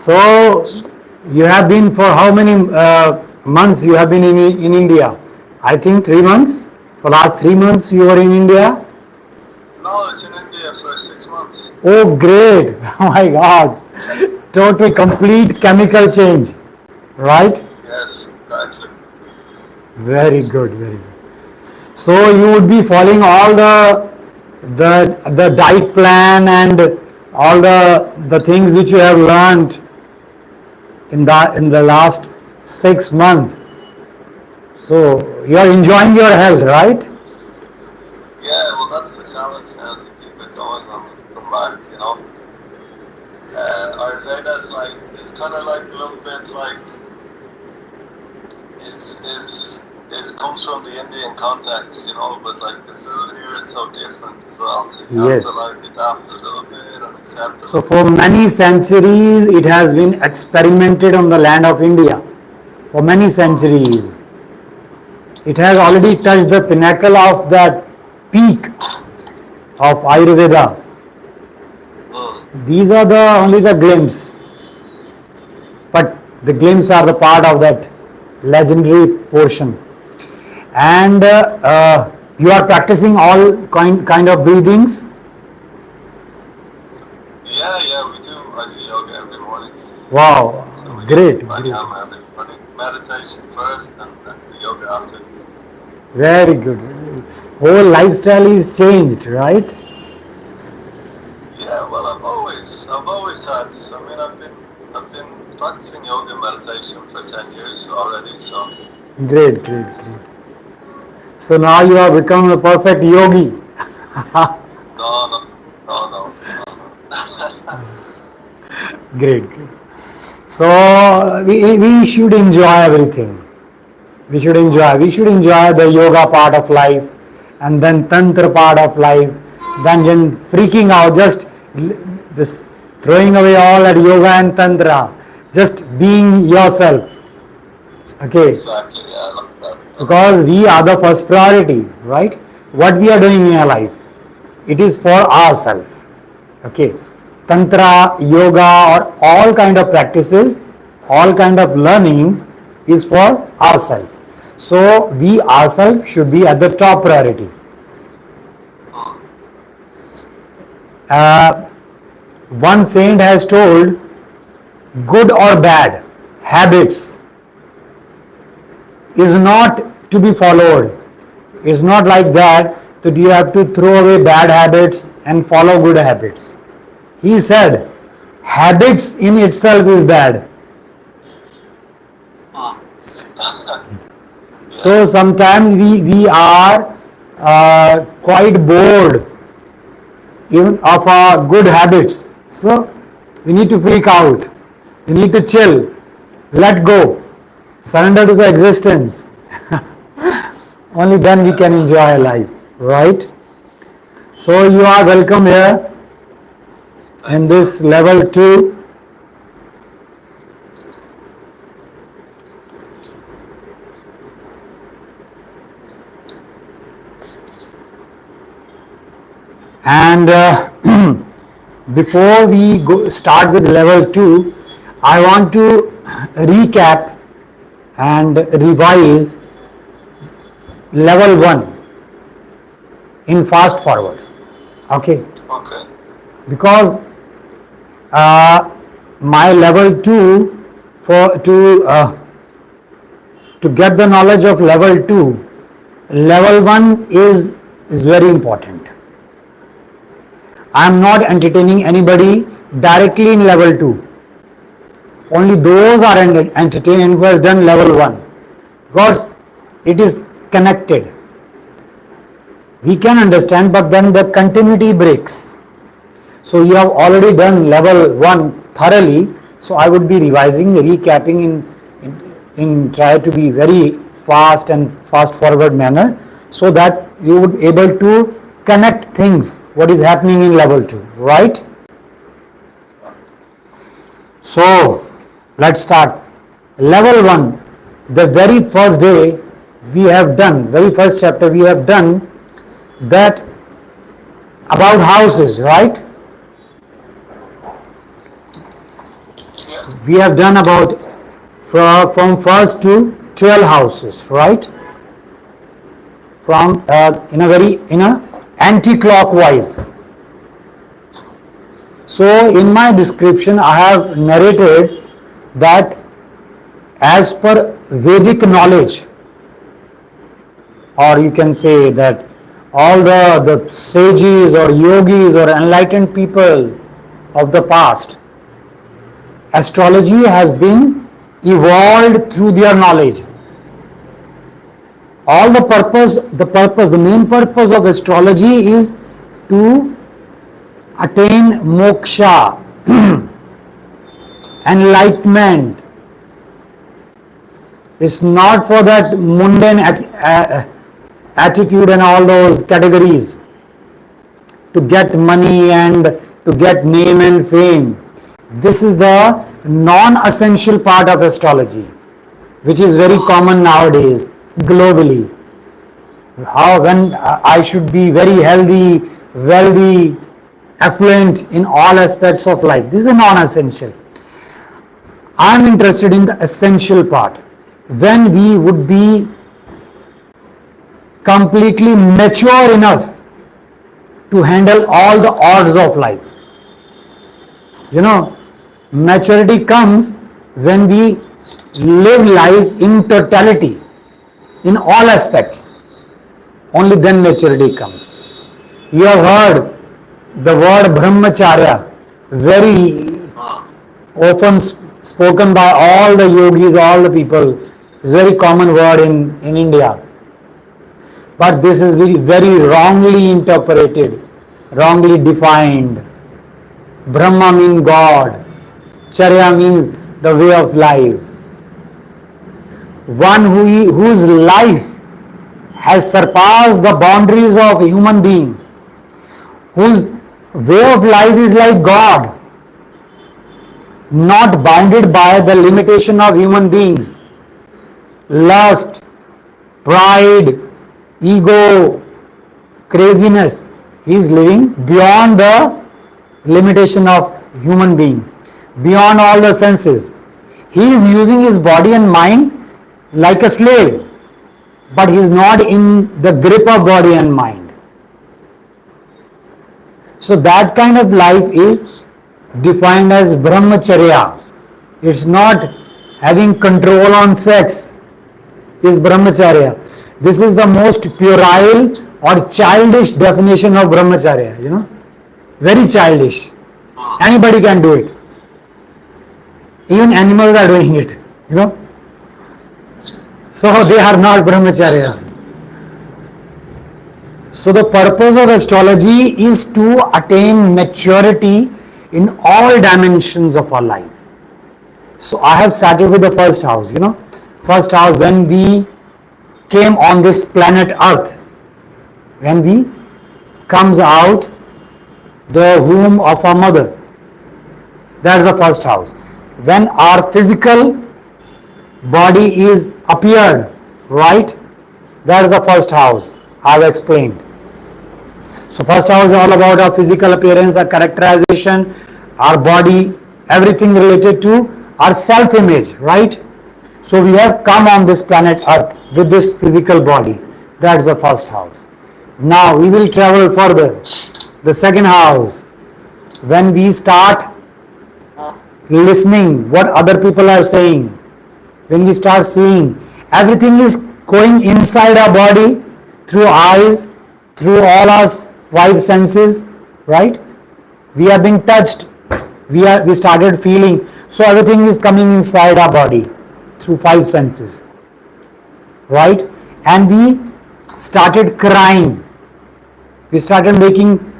So you have been for how many months you have been in India? I think 3 months. For last 3 months you were in India. No, it's in India for 6 months. Oh, great! Oh my God! Total, complete chemical change, right? Yes, exactly. Very good, very good. So you would be following all the diet plan and all the things which you have learned in the last 6 months. So you are enjoying your health, right? Yeah, well, that's the challenge now to keep it going when we come back. Ayurveda's like, it's kind of like a little bit like, is comes from the Indian context, but like the food here is so different as well, so you have to Yes. like adapt a little bit and accept it. So for many centuries it has been experimented on the land of India. For many centuries. It has already touched the pinnacle of that peak of Ayurveda. Mm. These are the only the glimpse, but the glimpse are the part of that legendary portion. And you are practicing all kind of breathings. Yeah, we do. I do yoga every morning. Wow, So we do great, great, pranayama every morning. Meditation first and the yoga after. very good. Whole lifestyle is changed, right? Yeah, well, I've always had. I mean, I've been practicing yoga and meditation for 10 years already. So Great, great, great. So now you have become a perfect yogi. no, no, no. Great, great. So we should enjoy everything. We should enjoy the yoga part of life, and then tantra part of life, then freaking out, just throwing away all that yoga and tantra, just being yourself. Okay, Exactly. Yeah, I like that. because we are the first priority, right? What we are doing in our life, it is for ourselves. Okay, tantra, yoga, or all kind of practices, all kind of learning is for ourselves. So we ourselves should be at the top priority. Mm. uh, One saint has told, good or bad habits is not to be followed. It's not like that you have to throw away bad habits and follow good habits. He said habits in itself is bad. So Yeah. sometimes we are quite bored even of our good habits. So we need to freak out. We need to chill, let go, surrender to the existence. Only then we can enjoy life, right? So you are welcome here in Thank you. this level 2. And before we start with level 2, I want to recap and revise level 1 in fast forward. Okay, Okay. because my level 2, for to get the knowledge of level 2, level 1 is very important. I am not entertaining anybody directly in level 2. Only those are entertained who has done level 1, because it is connected. We can understand, but then the continuity breaks. So you have already done level 1 thoroughly, so I would be revising, recapping in try to be very fast and fast forward manner, so that you would able to connect things what is happening in level 2, right? So let's start. Level 1, the very first day we have done, very first chapter we have done that about houses, right? Yeah. We have done about from first to 12 houses, right? From in a anti-clockwise. So in my description I have narrated that as per Vedic knowledge, or you can say that all the sages or yogis or enlightened people of the past, astrology has been evolved through their knowledge. All the main purpose of astrology is to attain moksha, enlightenment. It's not for that mundane attitude and all those categories to get money and to get name and fame. This is the non-essential part of astrology, which is very common nowadays globally. How when I should be very healthy, wealthy, affluent in all aspects of life. This is non-essential. I am interested in the essential part. When we would be completely mature enough to handle all the odds of life. You know, maturity comes when we live life in totality, in all aspects. Only then maturity comes. You have heard the word brahmacharya, very often spoken by all the yogis, all the people. It's a very common word in India. But this is very wrongly interpreted, wrongly defined. Brahma means God. Charya means the way of life. One whose life has surpassed the boundaries of a human being, whose way of life is like God, not bounded by the limitation of human beings. Lust, pride, ego, craziness. He is living beyond the limitation of human being, beyond all the senses. He is using his body and mind like a slave, but he is not in the grip of body and mind. So that kind of life is defined as brahmacharya. It's not having control on sex, is brahmacharya. This is the most puerile or childish definition of brahmacharya, you know. Very childish. Anybody can do it. Even animals are doing it, you know. So they are not brahmacharyas. So the purpose of astrology is to attain maturity in all dimensions of our life. So I have started with the first house, you know. First house, when we came on this planet Earth, when we comes out the womb of our mother, that's the first house. When our physical body is appeared, right, that is the first house I have explained. So first house is all about our physical appearance, our characterization, our body, everything related to our self-image, right? So we have come on this planet Earth with this physical body. That's the first house. Now we will travel further. The second house, when we start listening what other people are saying, when we start seeing, everything is going inside our body through eyes, through all our five senses, right? We have been touched, we started feeling, so everything is coming inside our body through five senses, right? And we started crying, we started making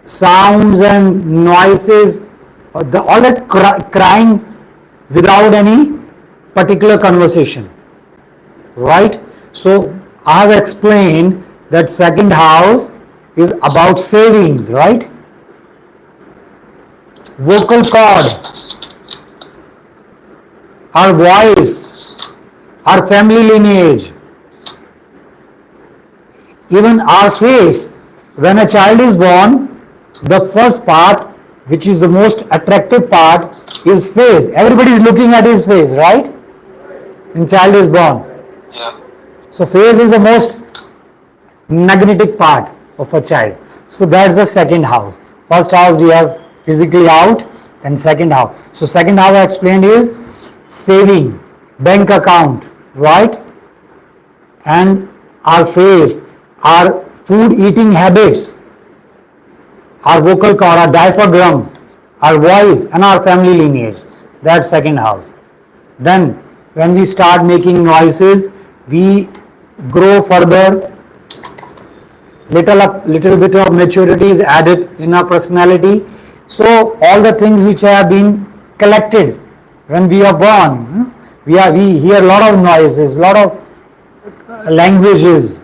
sounds and noises, all that crying without any particular conversation, right? So I have explained that second house is about savings, right? Vocal cord, our voice, our family lineage, even our face. When a child is born, the first part which is the most attractive part, is face. Everybody is looking at his face, right? When child is born. Yeah. So face is the most magnetic part of a child. So that's the second house. First house we have physically out, then second house. So second house I explained is saving, bank account, right? And our face, our food eating habits, our vocal cord, our diaphragm, our voice, and our family lineage. That's second house. Then when we start making noises, we grow further. Little bit of maturity is added in our personality. So all the things which have been collected when we are born, we hear a lot of noises, lot of languages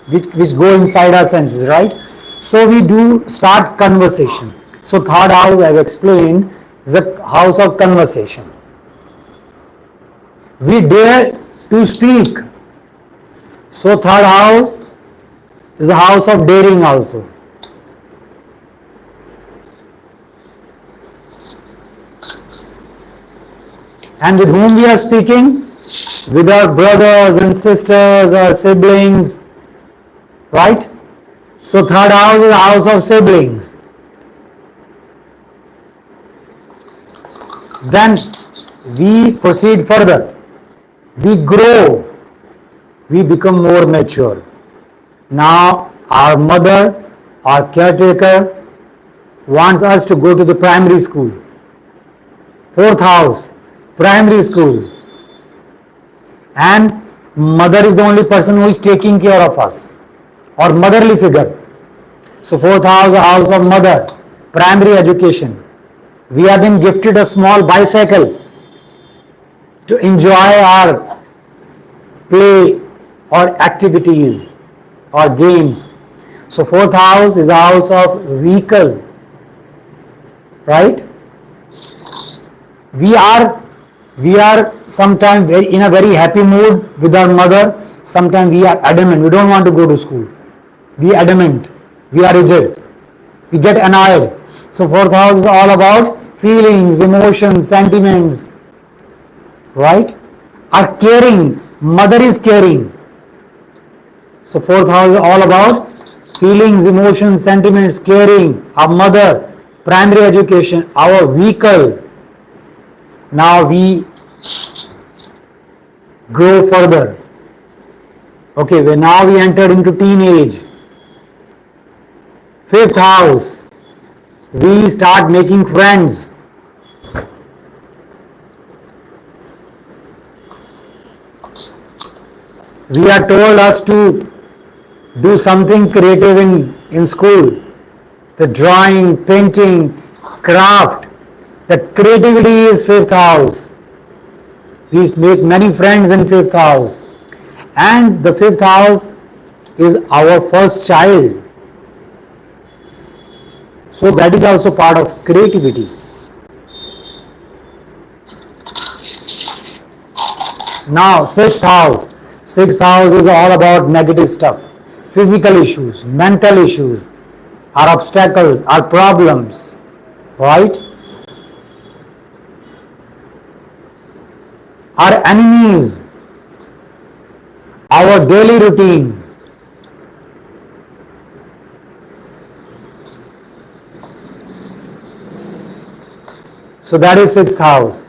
which go inside our senses, right? So we do start conversation. So third house I have explained is the house of conversation. We dare to speak. So third house is the house of daring also. And with whom we are speaking? With our brothers and sisters or siblings, right? So third house is the house of siblings. Then we proceed further. We grow. We become more mature. Now our mother, our caretaker wants us to go to the primary school. Fourth house, primary school. And mother is the only person who is taking care of us, or motherly figure. So fourth house, a house of mother, primary education. We have been gifted a small bicycle to enjoy our play or activities or games. So fourth house is a house of vehicle, right? We are sometimes in a very happy mood with our mother. Sometimes we are adamant. We don't want to go to school. We are adamant. We are rigid. We get annoyed. So fourth house is all about feelings, emotions, sentiments, right? Our caring. Mother is caring. So fourth house is all about feelings, emotions, sentiments, caring. Our mother, primary education, our vehicle. Now we grow further. Okay, now we entered into teenage. Fifth house, we start making friends. We are told us to do something creative in school. The drawing, painting, craft. The creativity is fifth house. We make many friends in fifth house. And the fifth house is our first child. So that is also part of creativity. Now sixth house. Sixth house is all about negative stuff. Physical issues, mental issues, our obstacles, our problems, right? Our enemies, our daily routine. So that is sixth house.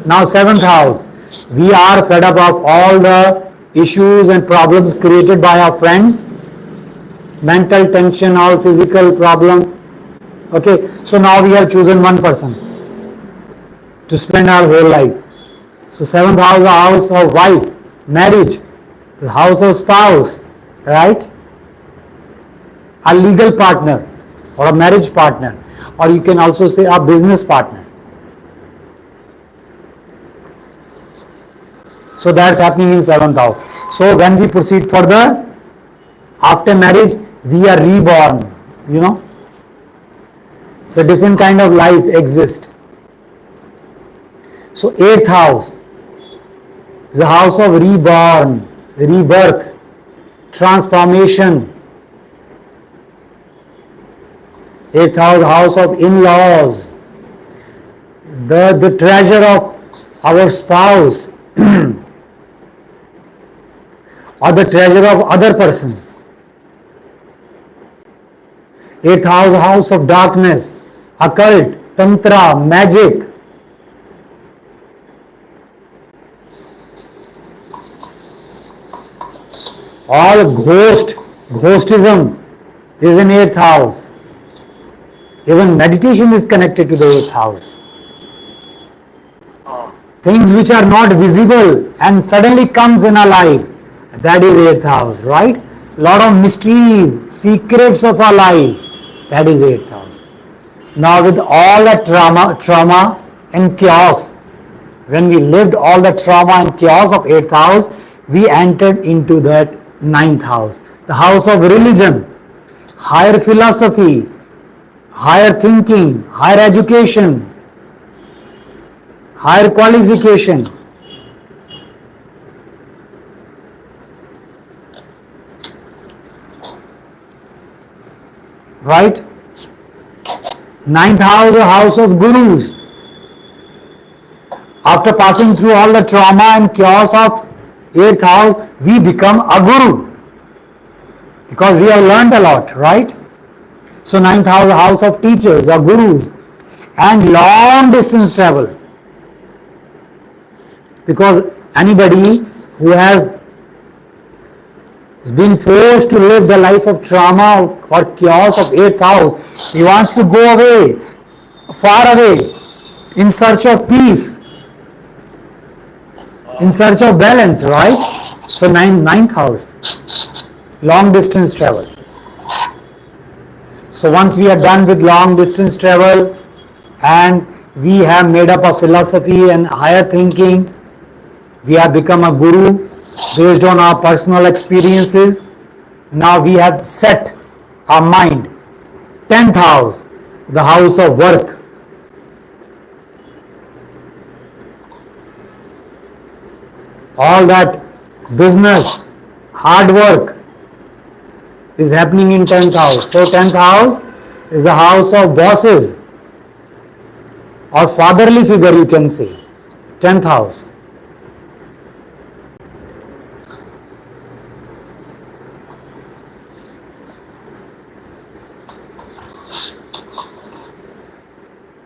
Now seventh house. We are fed up of all the issues and problems created by our friends. Mental tension, all physical problem. Okay, so now we have chosen one person to spend our whole life. So seventh house, a house of wife, marriage, the house of spouse, right? A legal partner or a marriage partner, or you can also say a business partner. So that's happening in seventh house. So when we proceed further, after marriage, we are reborn, you know. So different kind of life exists. So eighth house is the house of reborn, rebirth, transformation. Eighth house of in-laws, the treasure of our spouse or the treasure of other person. Eighth house of darkness, occult, tantra, magic. All ghostism is in eighth house. Even meditation is connected to the eighth house. Things which are not visible and suddenly comes in our life, that is eighth house, right? Lot of mysteries, secrets of our life, that is eighth house. Now with all the trauma and chaos, when we lived all the trauma and chaos of eighth house, we entered into that ninth house, the house of religion, higher philosophy, higher thinking, higher education, higher qualification. Right? Ninth house, a house of gurus. After passing through all the trauma and chaos of eighth house, we become a guru. Because we have learned a lot, right? So ninth house, a house of teachers or gurus. And long distance travel. Because anybody who has been forced to live the life of trauma or chaos of eighth house, he wants to go away, far away, in search of peace, in search of balance, right? So ninth house, long distance travel. So once we are done with long distance travel and we have made up a philosophy and higher thinking, we have become a guru based on our personal experiences. Now we have set our mind. 10th house, the house of work. All that business, hard work is happening in 10th house. So 10th house is a house of bosses or fatherly figure, you can say. 10th house.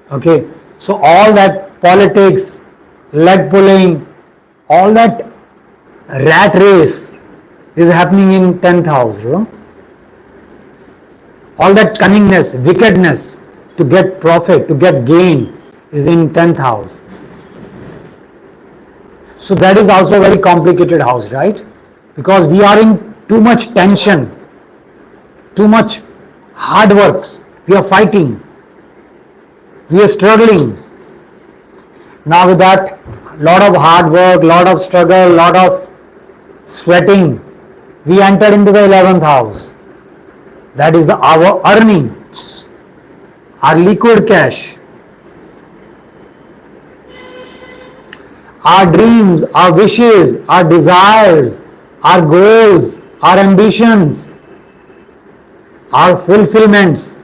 Okay, so all that politics, leg pulling, all that rat race is happening in 10th house. You know? All that cunningness, wickedness to get profit, to get gain is in 10th house. So that is also a very complicated house, right? Because we are in too much tension, too much hard work, we are fighting. We are struggling. Now with that, lot of hard work, lot of struggle, lot of sweating, we enter into the 11th house. That is our earning, our liquid cash, our dreams, our wishes, our desires, our goals, our ambitions, our fulfillments.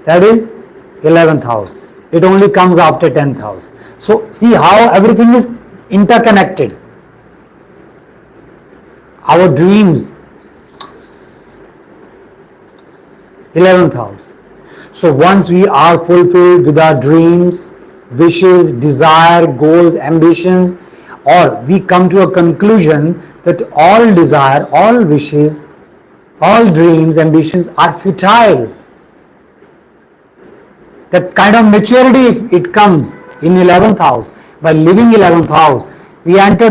That is 11th house. It only comes after 10th house. So see how everything is interconnected. Our dreams, 11th house. So once we are fulfilled with our dreams, wishes, desire, goals, ambitions, or we come to a conclusion that all desire, all wishes, all dreams, ambitions are futile. That kind of maturity, if it comes in 11th house, by living 11th house, we enter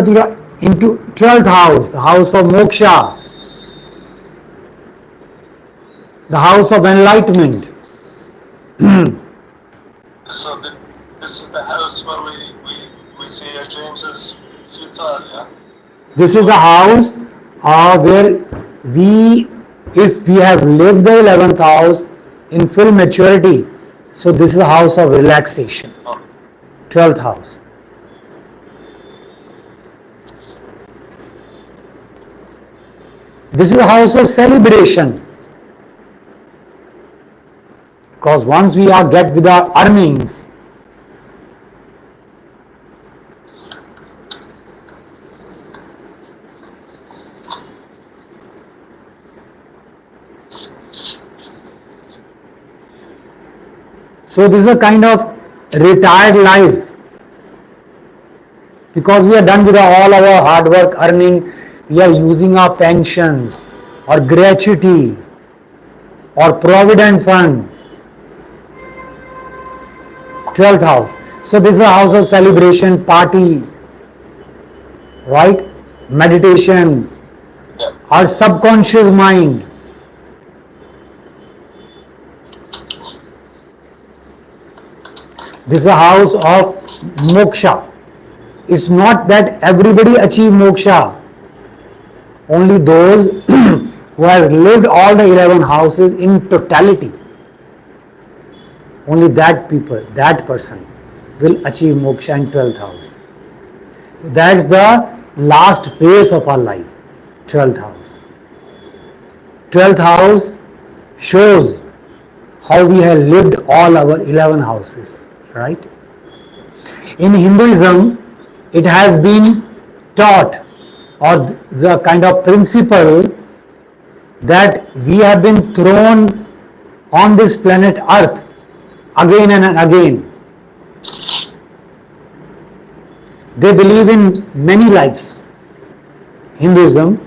into 12th house, the house of moksha, the house of enlightenment. So this is the house where we see our dreams as futile, yeah? This is the house where if we have lived the 11th house in full maturity, so this is the house of relaxation, 12th house. This is the house of celebration. Because once we are get with our earnings, so this is a kind of retired life, because we are done with all our hard work earning, we are using our pensions or gratuity or provident fund. 12th house. So this is a house of celebration, party, right? Meditation, our subconscious mind. This is a house of moksha. It's not that everybody achieve moksha. Only those who has lived all the 11 houses in totality. Only that people, that person will achieve moksha in 12th house. That's the last phase of our life, 12th house. 12th house shows how we have lived all our 11 houses, right? In Hinduism, it has been taught, or the kind of principle, that we have been thrown on this planet Earth again and again. They believe in many lives. Hinduism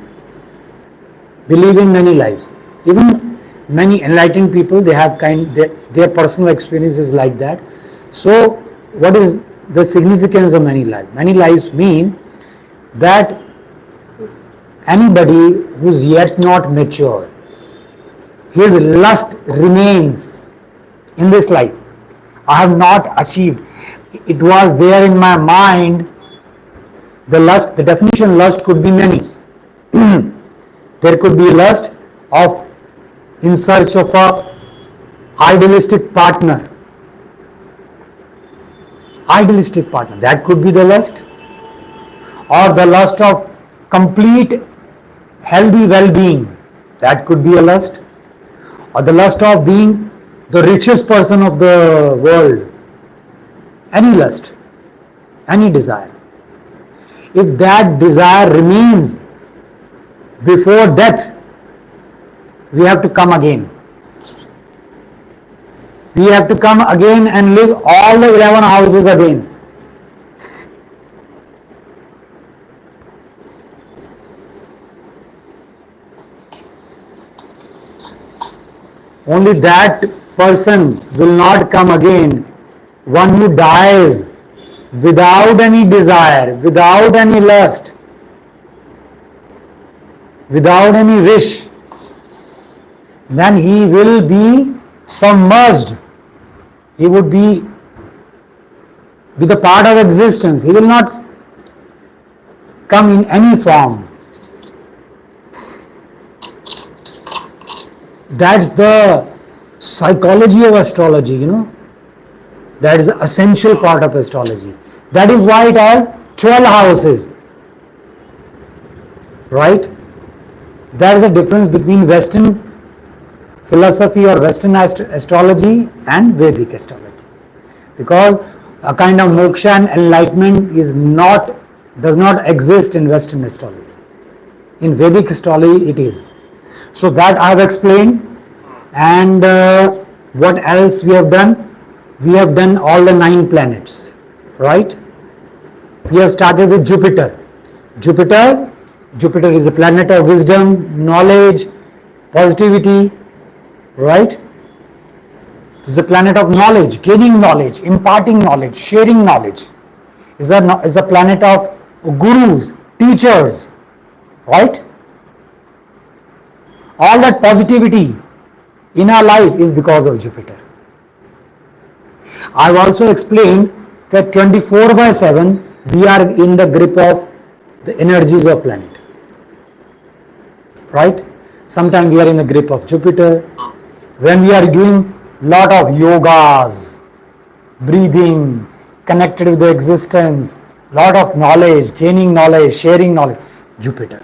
believe in many lives. Even many enlightened people, they have their personal experiences like that. So what is the significance of many lives? Many lives mean that anybody who's yet not mature, his lust remains in this life. I have not achieved. It was there in my mind. The lust, the definition lust could be many. There could be lust of in search of a idealistic partner. Idealistic partner, that could be the lust. Or the lust of complete healthy well-being, that could be a lust. Or the lust of being the richest person of the world. Any lust, any desire. If that desire remains before death, we have to come again. We have to come again and live all the 11 houses again. Only that person will not come again, one who dies without any desire, without any lust, without any wish. Then he will be submerged. He would be the part of existence. He will not come in any form. That's the psychology of astrology, That is the essential part of astrology. That is why it has 12 houses. Right? There is a difference between Western philosophy or Western astrology and Vedic astrology. Because a kind of moksha and enlightenment does not exist in Western astrology. In Vedic astrology it is. So that I have explained. And what else we have done? We have done all the 9 planets, right? We have started with Jupiter. Jupiter is a planet of wisdom, knowledge, positivity, right? It is a planet of knowledge, gaining knowledge, imparting knowledge, sharing knowledge. It is a planet of gurus, teachers, right? All that positivity in our life is because of Jupiter. I have also explained that 24/7 we are in the grip of the energies of planet. Right? Sometimes we are in the grip of Jupiter. When we are doing lot of yogas, breathing, connected with the existence, lot of knowledge, gaining knowledge, sharing knowledge, Jupiter.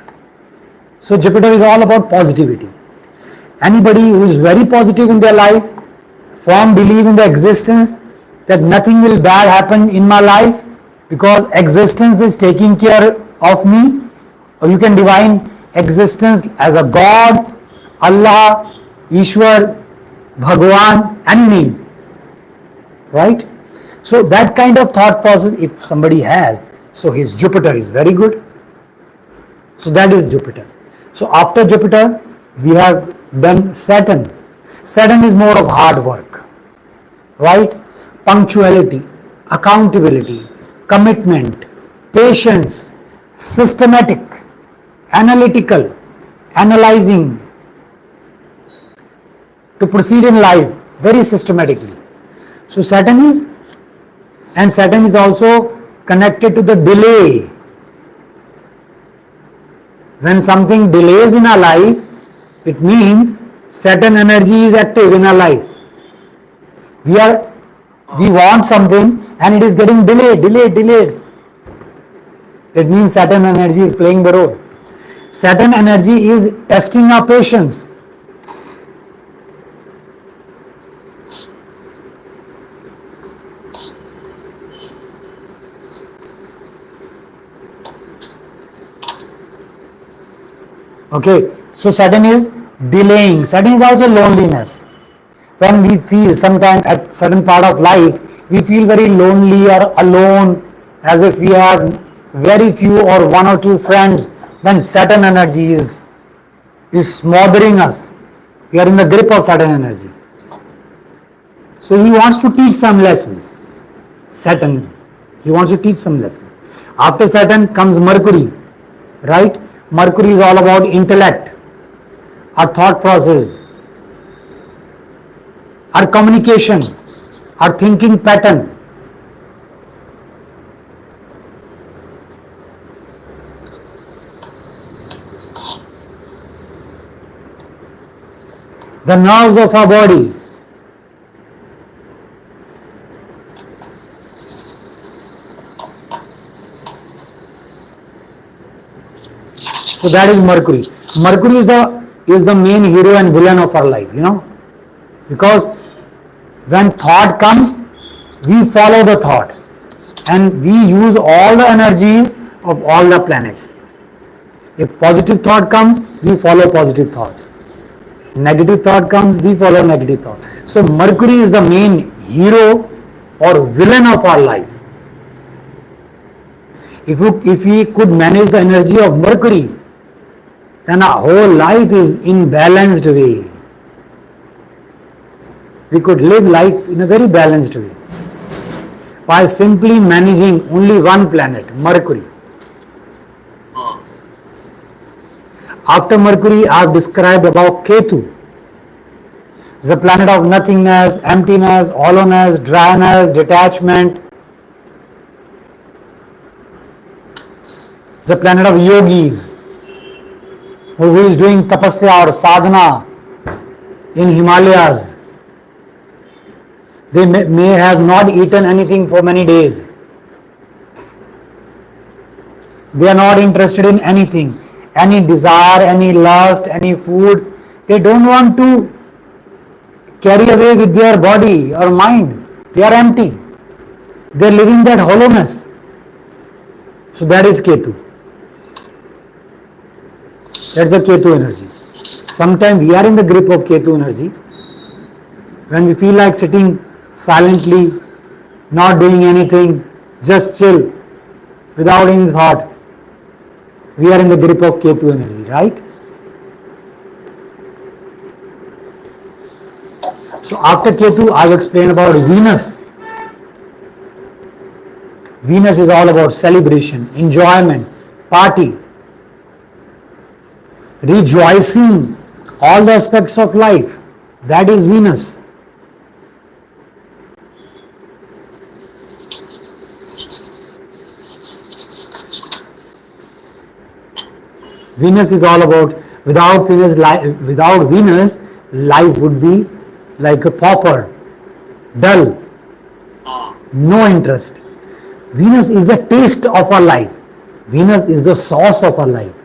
So Jupiter is all about positivity. Anybody who is very positive in their life, form belief in the existence that nothing will bad happen in my life because existence is taking care of me, or you can define existence as a God, Allah, Ishwar, Bhagwan, any name, right? So that kind of thought process if somebody has, so his Jupiter is very good. So that is Jupiter. So after Jupiter, we have done Saturn. Saturn is more of hard work, right? Punctuality, accountability, commitment, patience, systematic, analytical, analyzing, to proceed in life very systematically. So Saturn is, and Saturn is also connected to the delay. When something delays in our life, it means Saturn energy is active in our life. We want something and it is getting delayed. It means Saturn energy is playing the role. Saturn energy is testing our patience. Okay, so Saturn is delaying. Saturn is also loneliness. When we feel sometimes at certain part of life, we feel very lonely or alone, as if we have very few or one or two friends, then Saturn energy is smothering us. We are in the grip of Saturn energy. So he wants to teach some lessons. Saturn, he wants to teach some lessons. After Saturn comes Mercury, right? Mercury is all about intellect, our thought process, our communication, our thinking pattern. The nerves of our body. So that is Mercury. Mercury is the main hero and villain of our life, because when thought comes, we follow the thought and we use all the energies of all the planets. If positive thought comes, we follow positive thoughts. Negative thought comes, we follow negative thought. So Mercury is the main hero or villain of our life. If we could manage the energy of Mercury, then our whole life is in balanced way. We could live life in a very balanced way by simply managing only one planet, Mercury. After Mercury, I have described about Ketu. It's a planet of nothingness, emptiness, hollowness, dryness, detachment. It's a planet of yogis who is doing tapasya or sadhana in Himalayas. They may have not eaten anything for many days. They are not interested in anything, any desire, any lust, any food. They don't want to carry away with their body or mind. They are empty. They are living that hollowness. So that is Ketu. That's the Ketu energy. Sometimes we are in the grip of Ketu energy. When we feel like sitting silently, not doing anything, just chill, without any thought, we are in the grip of Ketu energy, right? So after Ketu, I've explained about Venus. Venus is all about celebration, enjoyment, party, rejoicing, all the aspects of life. That is Venus. Venus is all about, without Venus, life would be like a pauper, dull, no interest. Venus is the taste of our life. Venus is the sauce of our life.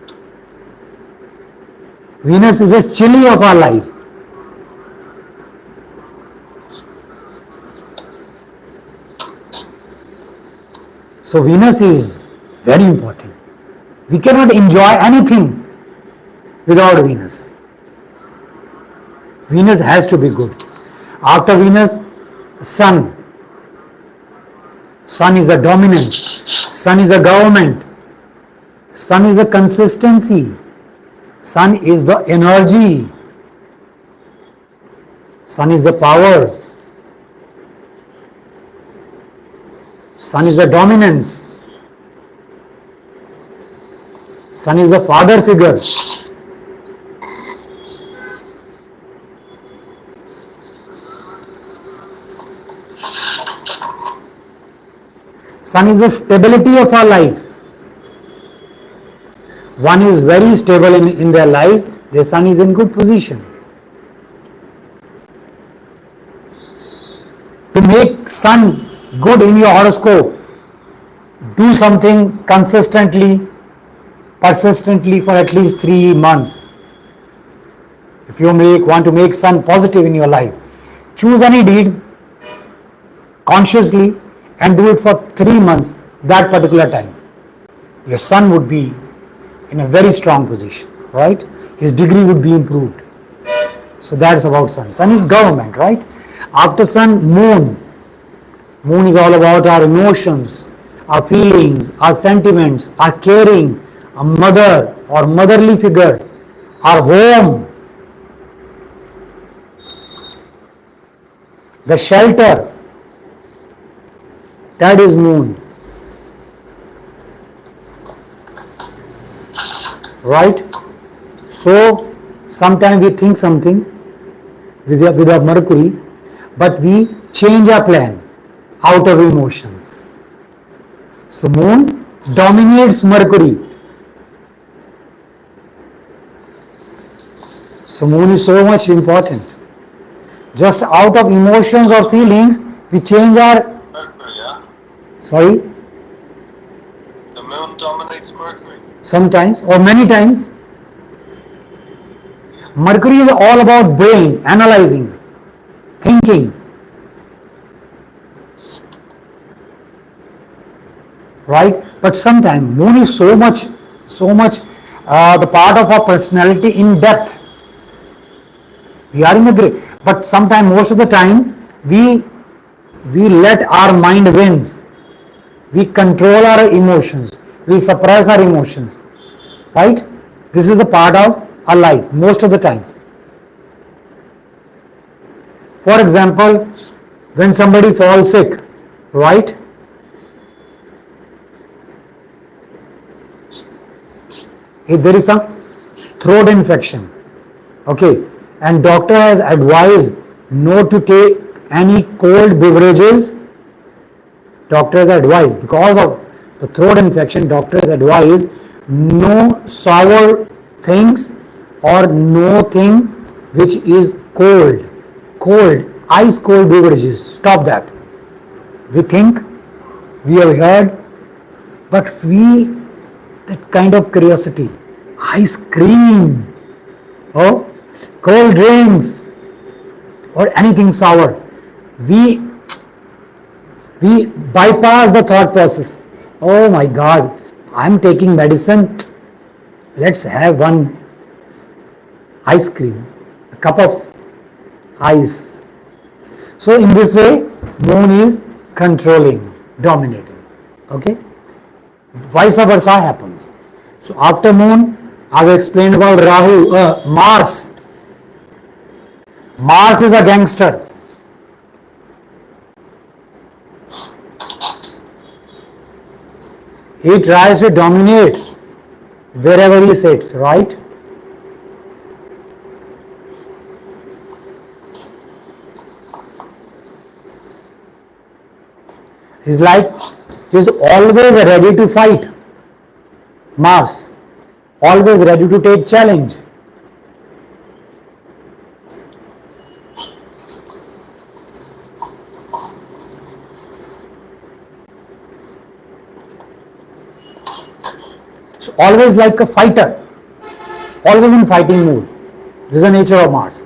Venus is the chili of our life. So Venus is very important. We cannot enjoy anything without Venus. Venus has to be good. After Venus, Sun. Sun is a dominance. Sun is a government. Sun is a consistency. Sun is the energy. Sun is the power. Sun is the dominance. Sun is the father figure. Sun is the stability of our life. One is very stable in their life, their sun is in good position. To make sun good in your horoscope, do something consistently, persistently for at least 3 months. If you want to make sun positive in your life, choose any deed consciously and do it for 3 months, that particular time. Your sun would be in a very strong position, right? His degree would be improved. So that's about sun. Sun is government, right? After sun, moon. Moon is all about our emotions, our feelings, our sentiments, our caring, a mother or motherly figure, our home, the shelter. That is moon. Right? So, sometimes we think something with our Mercury, but we change our plan out of emotions. So, moon dominates Mercury. So, moon is so much important. Just out of emotions or feelings, we change our... Mercury, yeah? Sorry? The moon dominates Mercury. Sometimes or many times. Mercury is all about brain, analyzing, thinking. Right? But sometimes moon is so much the part of our personality in depth. We are in the gray. But sometimes, most of the time, we let our mind wins. We control our emotions. We suppress our emotions. Right? This is the part of our life most of the time. For example, when somebody falls sick, right? If there is some throat infection, okay, and doctor has advised not to take any cold beverages, doctors advise, because of the throat infection, doctors advise no sour things or no thing which is cold, ice cold beverages. Stop that. We think, we have heard, but that kind of curiosity, ice cream, oh, cold drinks, or anything sour, we bypass the thought process. Oh my God, I'm taking medicine, let's have one ice cream, a cup of ice. So in this way, moon is controlling, dominating. Okay? Vice versa happens. So after moon, I have explained about Mars. Mars is a gangster. He tries to dominate wherever he sits, right? He's always ready to fight. Mars, always ready to take challenge. So always like a fighter, always in fighting mood. This is the nature of Mars.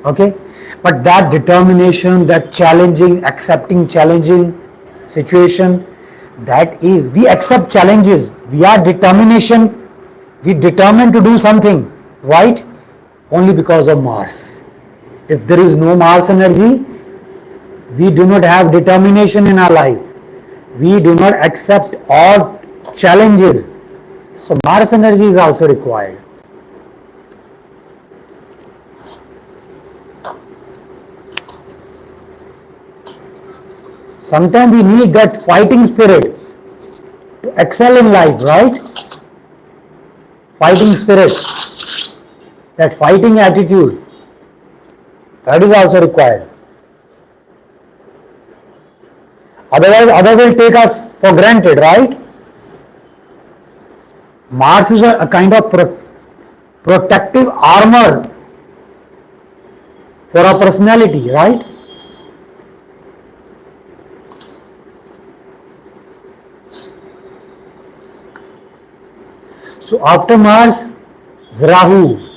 Okay? But that determination, that challenging, accepting challenging situation, That is, we accept challenges. We are determination. We determined to do something, right? Only because of Mars. If there is no Mars energy, we do not have determination in our life. We do not accept all challenges. So Mars energy is also required. Sometimes we need that fighting spirit to excel in life, right? Fighting spirit, that fighting attitude, that is also required. Otherwise, other will take us for granted, right? Mars is a kind of protective armor for our personality, right? So after Mars, Rahu.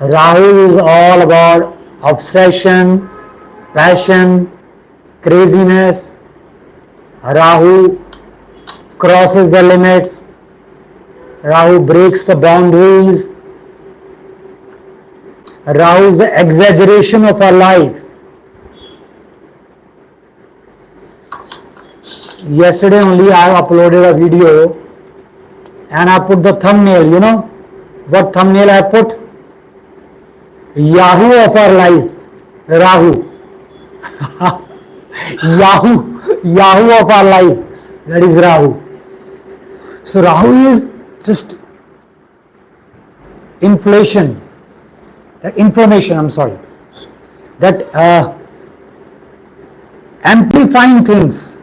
Rahu is all about obsession, passion, craziness. Rahu crosses the limits. Rahu breaks the boundaries. Rahu is the exaggeration of our life. Yesterday only I have uploaded a video and I put the thumbnail. You know what thumbnail I put? Yahoo of our life. Rahu. Yahoo of our life. That is Rahu. So Rahu is just inflation. That information, I'm sorry. That amplifying things.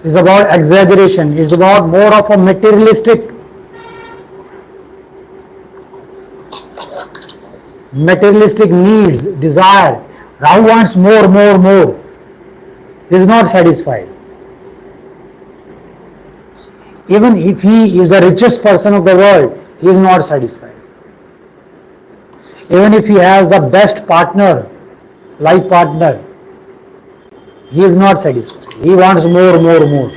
Is about exaggeration, is about more of a materialistic needs, desire. Rahu wants more. He is not satisfied. Even if he is the richest person of the world, he is not satisfied. Even if he has the best partner, life partner, he is not satisfied. He wants more.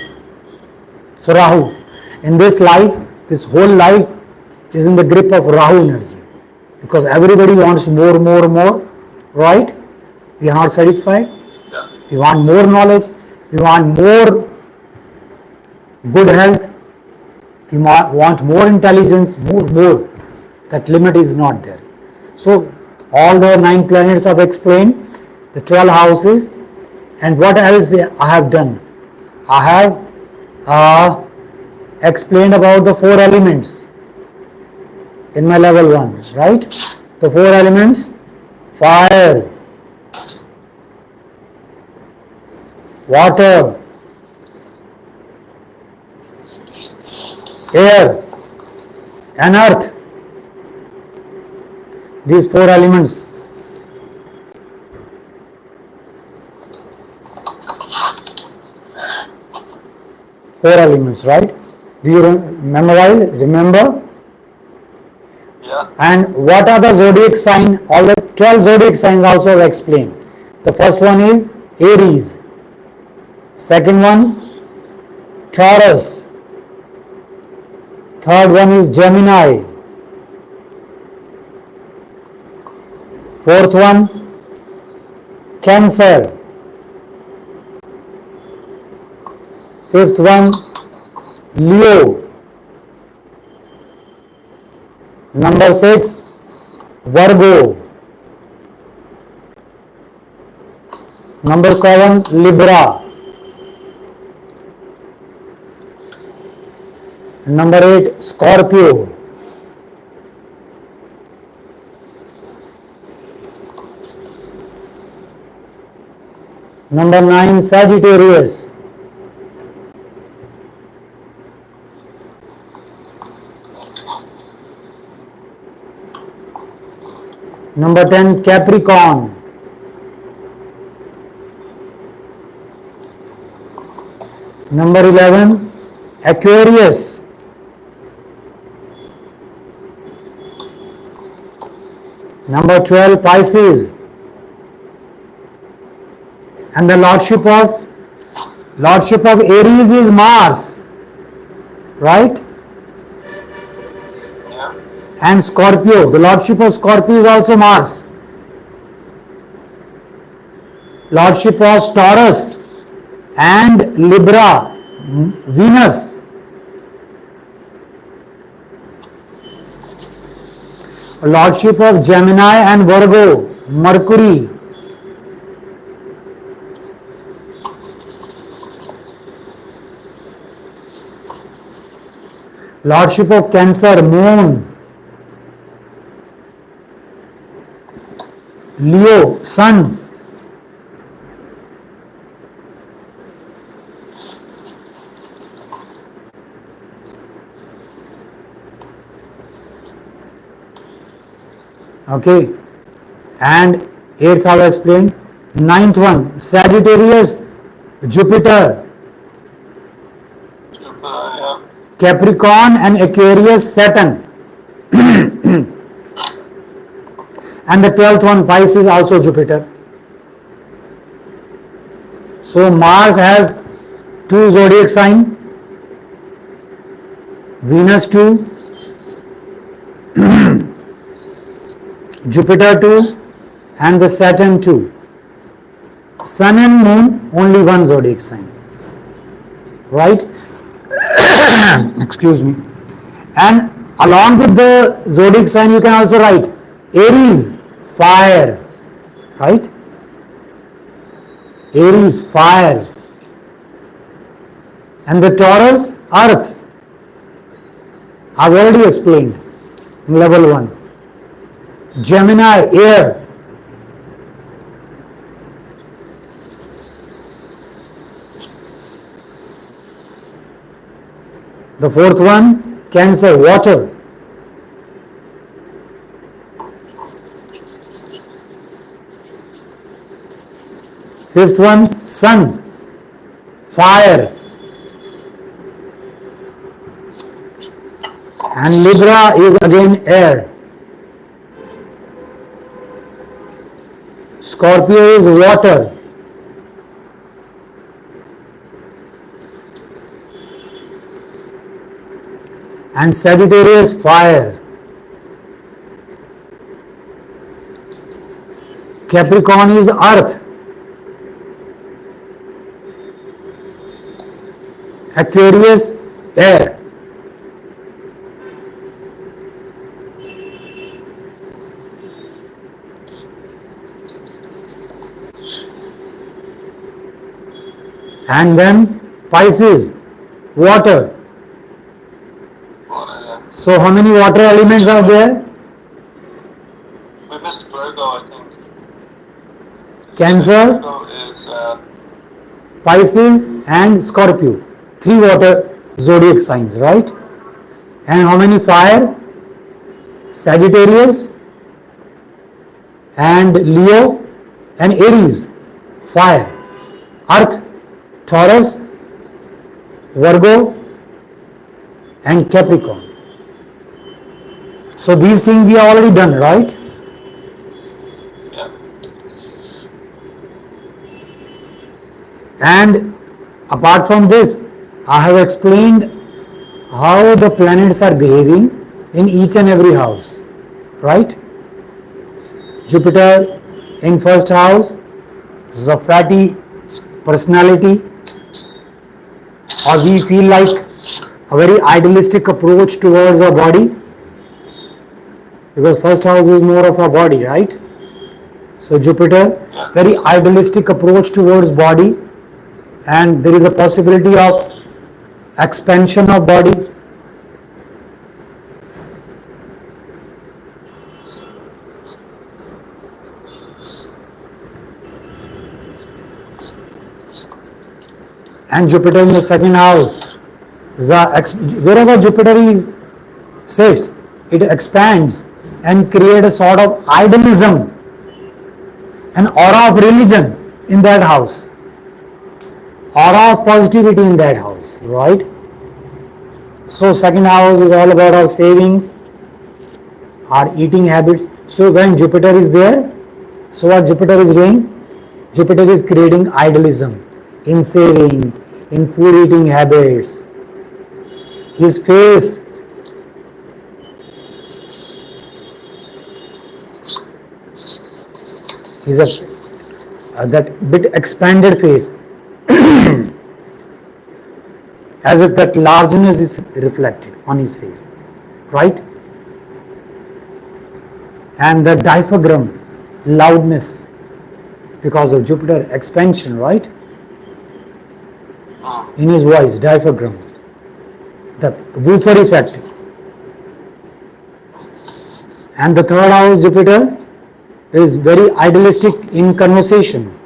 So Rahu, in this life, this whole life is in the grip of Rahu energy. Because everybody wants more, right? We are not satisfied. Yeah. We want more knowledge. We want more good health. We want more intelligence, more. That limit is not there. So all the 9 planets I've explained, the 12 houses, and what else I have done? I have explained about the 4 elements in my level 1, right? The 4 elements: fire, water, air and earth. These 4 elements. Four elements, right? Do you remember? Yeah. And what are the zodiac sign? All the 12 zodiac signs also I've explained. The first one is Aries. Second one, Taurus. Third one is Gemini. Fourth one, Cancer. Fifth one, Leo. Number 6, Virgo. Number 7, Libra. Number 8, Scorpio. Number 9, Sagittarius. Number 10, Capricorn. Number 11, Aquarius. Number 12, Pisces. And the lordship of Aries is Mars, right? Yeah. And Scorpio. The lordship of Scorpio is also Mars. Lordship of Taurus and Libra, Venus. Lordship of Gemini and Virgo, Mercury. Lordship of Cancer, Moon. Leo, Sun. Okay, and 8th I will explain. 9th one, Sagittarius, Jupiter, Yeah. Capricorn and Aquarius, Saturn. And the 12th one, Pisces, also Jupiter. So Mars has 2 zodiac sign, Venus 2, Jupiter 2, and the Saturn 2. Sun and Moon only 1 zodiac sign, right? Excuse me. And along with the zodiac sign you can also write Aries, fire, right? Aries, fire. And the Taurus, earth. I've already explained in level 1. Gemini, air. The 4th one, Cancer, water. Fifth one, Sun, fire. And Libra is again air. Scorpio is water. And Sagittarius, fire. Capricorn is earth. Aquarius, air. And then Pisces, water. Water, yeah. So how many water elements are there? We missed Virgo, I think. Cancer, Virgo is Pisces and Scorpio. 3 water zodiac signs, right? And how many fire? Sagittarius and Leo and Aries, fire. Earth, Taurus, Virgo and Capricorn. So these things we are already done, right? yeah. And apart from this, I have explained how the planets are behaving in each and every house, right? Jupiter in first house is a fatty personality, or we feel like a very idealistic approach towards our body, because first house is more of our body, right? So Jupiter, very idealistic approach towards body, and there is a possibility of expansion of body. And Jupiter in the second house, wherever Jupiter is sits, it expands and creates a sort of idealism, an aura of religion in that house, aura of positivity in that house, right? So second house is all about our savings, our eating habits. So when Jupiter is there, so what Jupiter is doing? Jupiter is creating idealism in saving, in food eating habits. His face is that bit expanded face, as if that largeness is reflected on his face, right? And the diaphragm, loudness, because of Jupiter expansion, right? In his voice, diaphragm, the woofer effect. And the third house, Jupiter, is very idealistic in conversation,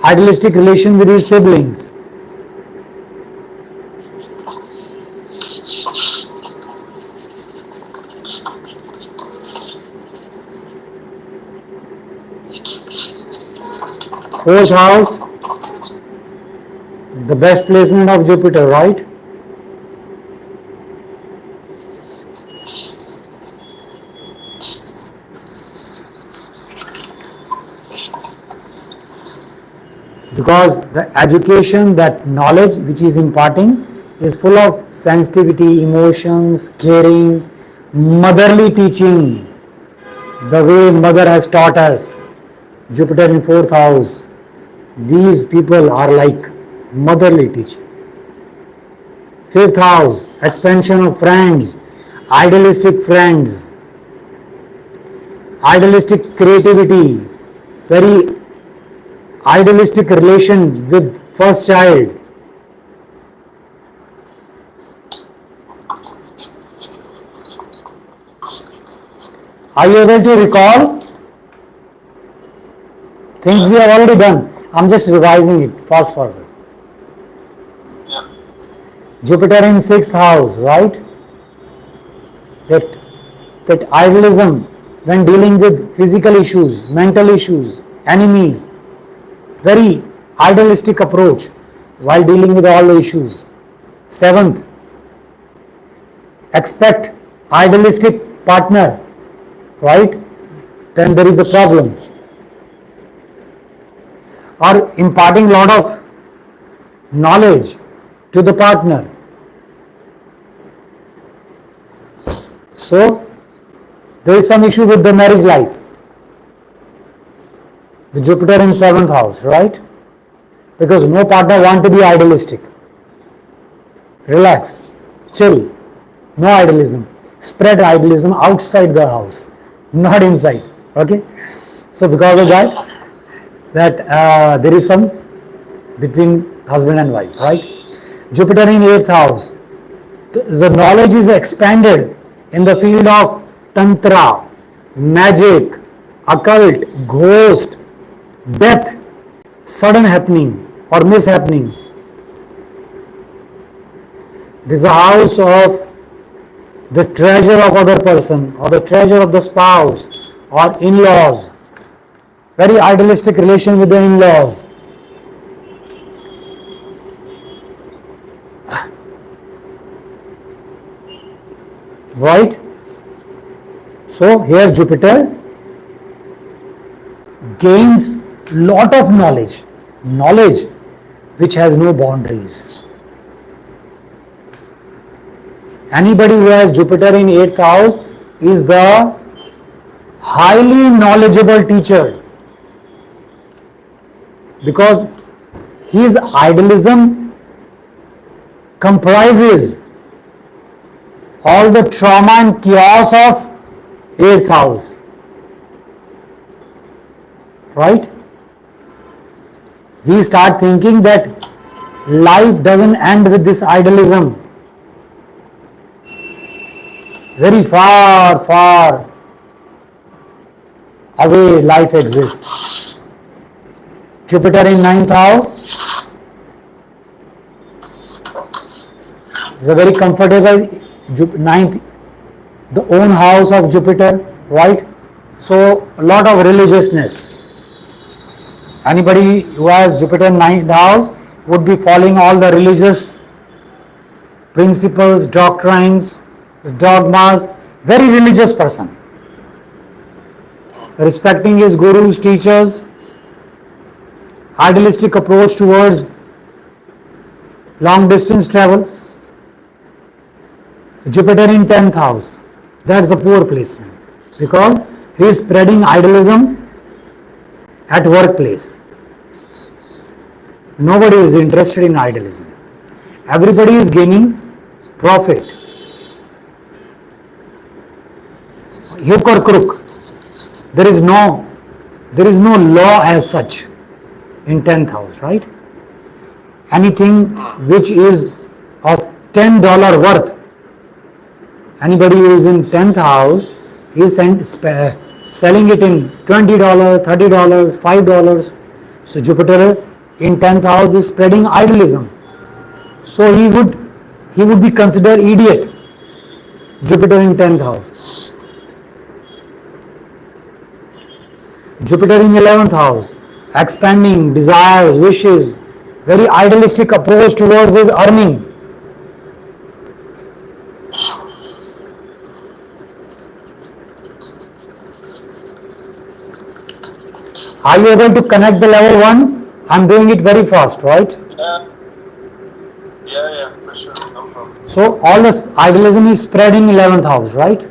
idealistic relation with his siblings. Fourth house, the best placement of Jupiter, right? Because the education, that knowledge which is imparting is full of sensitivity, emotions, caring, motherly teaching, the way mother has taught us. Jupiter in fourth house, these people are like motherly teaching. Fifth house, expansion of friends, idealistic friends, idealistic creativity, very idealistic relation with first child. Are you able to recall things we have already done? I'm just revising it fast forward. Yeah. Jupiter in sixth house, right? That idealism when dealing with physical issues, mental issues, enemies, very idealistic approach while dealing with all the issues. Seventh, expect idealistic partner, right? Then there is a problem. Or imparting lot of knowledge to the partner. So there is some issue with the marriage life. The Jupiter in seventh house, right? Because no partner want to be idealistic. Relax, chill, no idealism. Spread idealism outside the house, not inside. Okay? So because of that, there is some between husband and wife, right? Jupiter in eighth house. The knowledge is expanded in the field of tantra, magic, occult, ghost, death, sudden happening or mishappening. This is the house of the treasure of other person or the treasure of the spouse or in-laws. Very idealistic relation with the in-laws. Right? So here Jupiter gains lot of knowledge which has no boundaries. Anybody who has Jupiter in 8th house is the highly knowledgeable teacher, because his idealism comprises all the trauma and chaos of 8th house. Right? We start thinking that life doesn't end with this idealism. Very far, far away life exists. Jupiter in 9th house is a very comfortable ninth, the own house of Jupiter, right? So a lot of religiousness. Anybody who has Jupiter in 9th house would be following all the religious principles, doctrines, dogmas, very religious person. Respecting his gurus, teachers, idealistic approach towards long distance travel. Jupiter in 10th house, that's a poor placement because he is spreading idealism at workplace. Nobody is interested in idealism. Everybody is gaining profit. Hook or crook. There is no law as such in 10th house, right? Anything which is of $10 worth, anybody who is in 10th house is selling it in $20, $30, $5. So Jupiter in 10th house is spreading idealism. So he would be considered idiot. Jupiter in 10th house. Jupiter in 11th house, expanding desires, wishes, very idealistic approach towards his earning. Are you able to connect the level 1? I'm doing it very fast, right? Yeah, for sure, no problem. So all this idealism is spread in 11th house, right?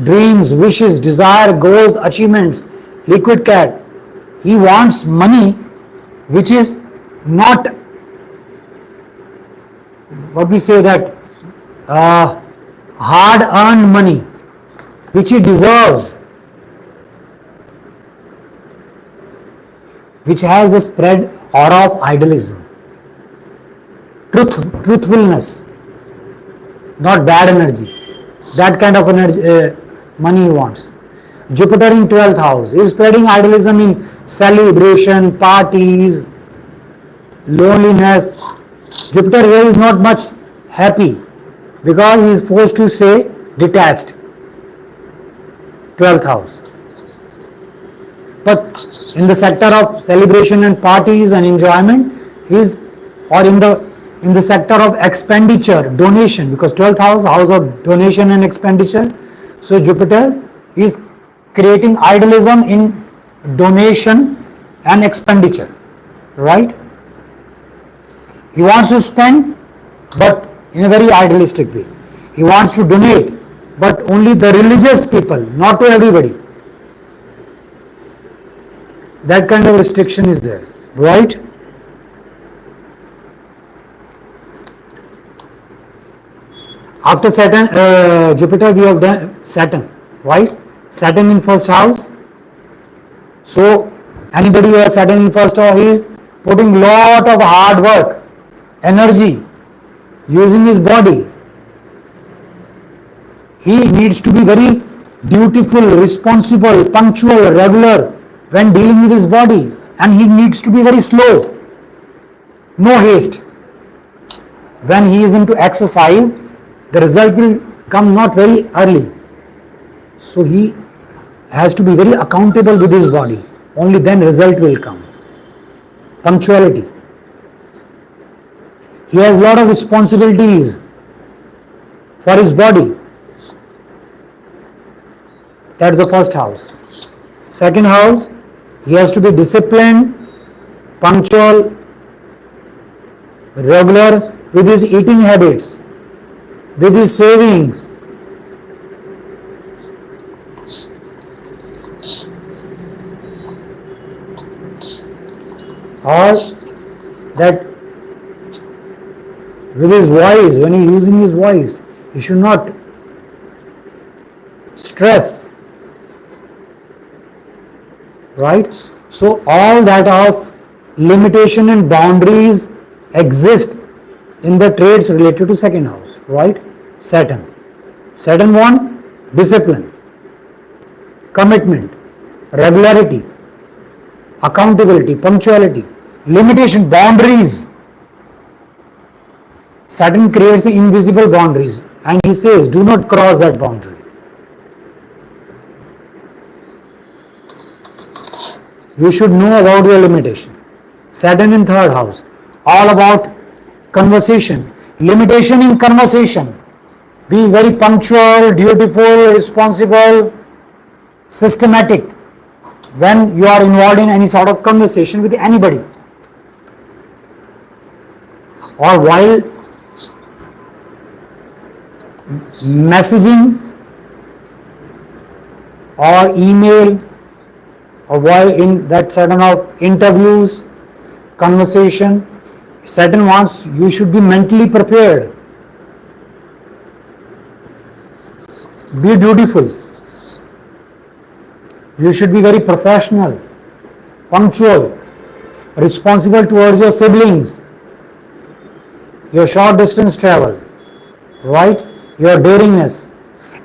Dreams, wishes, desire, goals, achievements, liquid cat. He wants money which is not, what we say that, hard earned money, which he deserves, which has the spread aura of idealism, truthfulness, not bad energy. That kind of energy, money he wants. Jupiter in 12th house is spreading idealism in celebration, parties, loneliness. Jupiter here is not much happy because he is forced to stay detached. 12th house. But in the sector of celebration and parties and enjoyment, or in the sector of expenditure, donation, because 12th house, house of donation and expenditure. So Jupiter is creating idealism in donation and expenditure, right? He wants to spend, but in a very idealistic way. He wants to donate, but only the religious people, not to everybody. That kind of restriction is there, right? After Saturn, Jupiter, we have done Saturn, right? Saturn in first house. So anybody who has Saturn in first house, he is putting lot of hard work, energy, using his body. He needs to be very dutiful, responsible, punctual, regular when dealing with his body, and he needs to be very slow, no haste. When he is into exercise, the result will come not very early. So he has to be very accountable with his body. Only then result will come. Punctuality. He has lot of responsibilities for his body. That's the first house. Second house, he has to be disciplined, punctual, regular with his eating habits, with his savings. Or that with his voice, when he is using his voice, he should not stress, right? So all that of limitation and boundaries exist in the traits related to second house, right? Saturn want discipline, commitment, regularity, accountability, punctuality, limitation, boundaries. Saturn creates the invisible boundaries and he says, do not cross that boundary. You should know about your limitation. Saturn in third house, all about conversation. Limitation in conversation. Be very punctual, dutiful, responsible, systematic when you are involved in any sort of conversation with anybody, or while messaging or email, or while in that certain of interviews, conversation. Certain ones you should be mentally prepared. Be dutiful. You should be very professional, punctual, responsible towards your siblings, your short distance travel, right? Your daringness.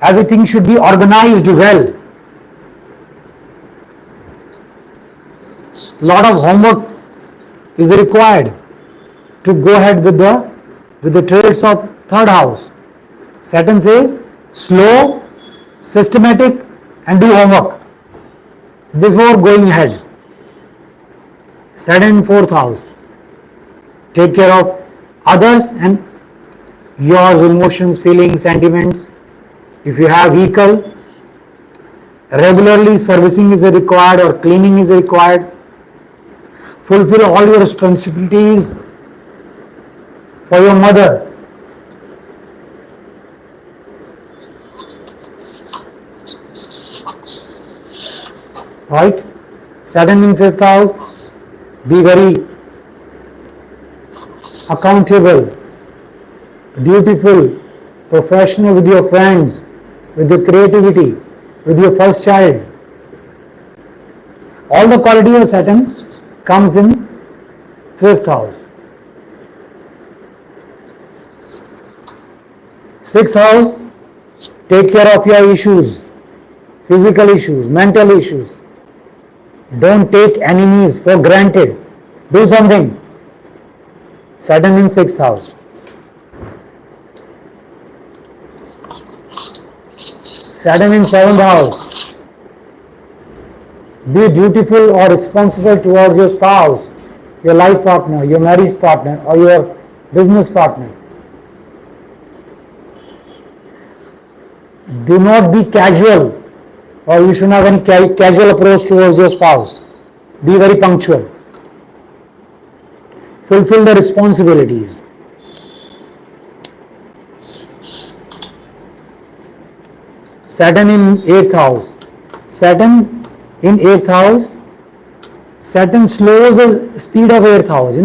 Everything should be organized well. Lot of homework is required to go ahead with the traits of third house. Saturn says slow, systematic, and do homework before going ahead. Saturn in fourth house. Take care of others and yours, emotions, feelings, sentiments. If you have vehicle, regularly servicing is required or cleaning is required. Fulfill all your responsibilities for your mother. Right? Saturn in fifth house. Be very accountable, dutiful, professional with your friends, with your creativity, with your first child. All the quality of Saturn comes in fifth house. Sixth house, take care of your issues, physical issues, mental issues. Don't take enemies for granted. Do something. Saturn in sixth house. Saturn in seventh house. Be dutiful or responsible towards your spouse, your life partner, your marriage partner, or your business partner. Do not be casual, or you should not have any casual approach towards your spouse. Be very punctual. Fulfill the responsibilities. Saturn in eighth house. Saturn in eighth house. Saturn slows the speed of eighth house.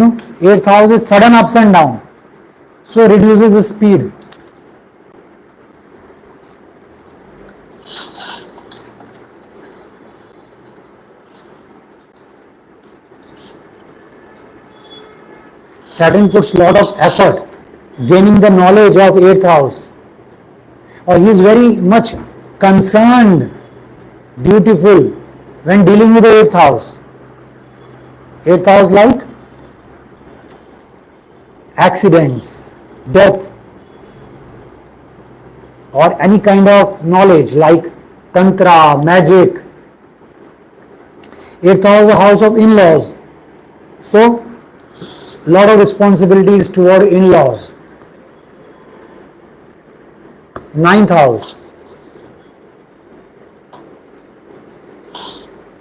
Eighth house is sudden ups and down, so reduces the speed. Saturn puts lot of effort gaining the knowledge of 8th house, or he is very much concerned, dutiful when dealing with the 8th house. 8th house like accidents, death, or any kind of knowledge like tantra, magic. 8th house is the house of in-laws, so lot of responsibilities toward in-laws. 9th house,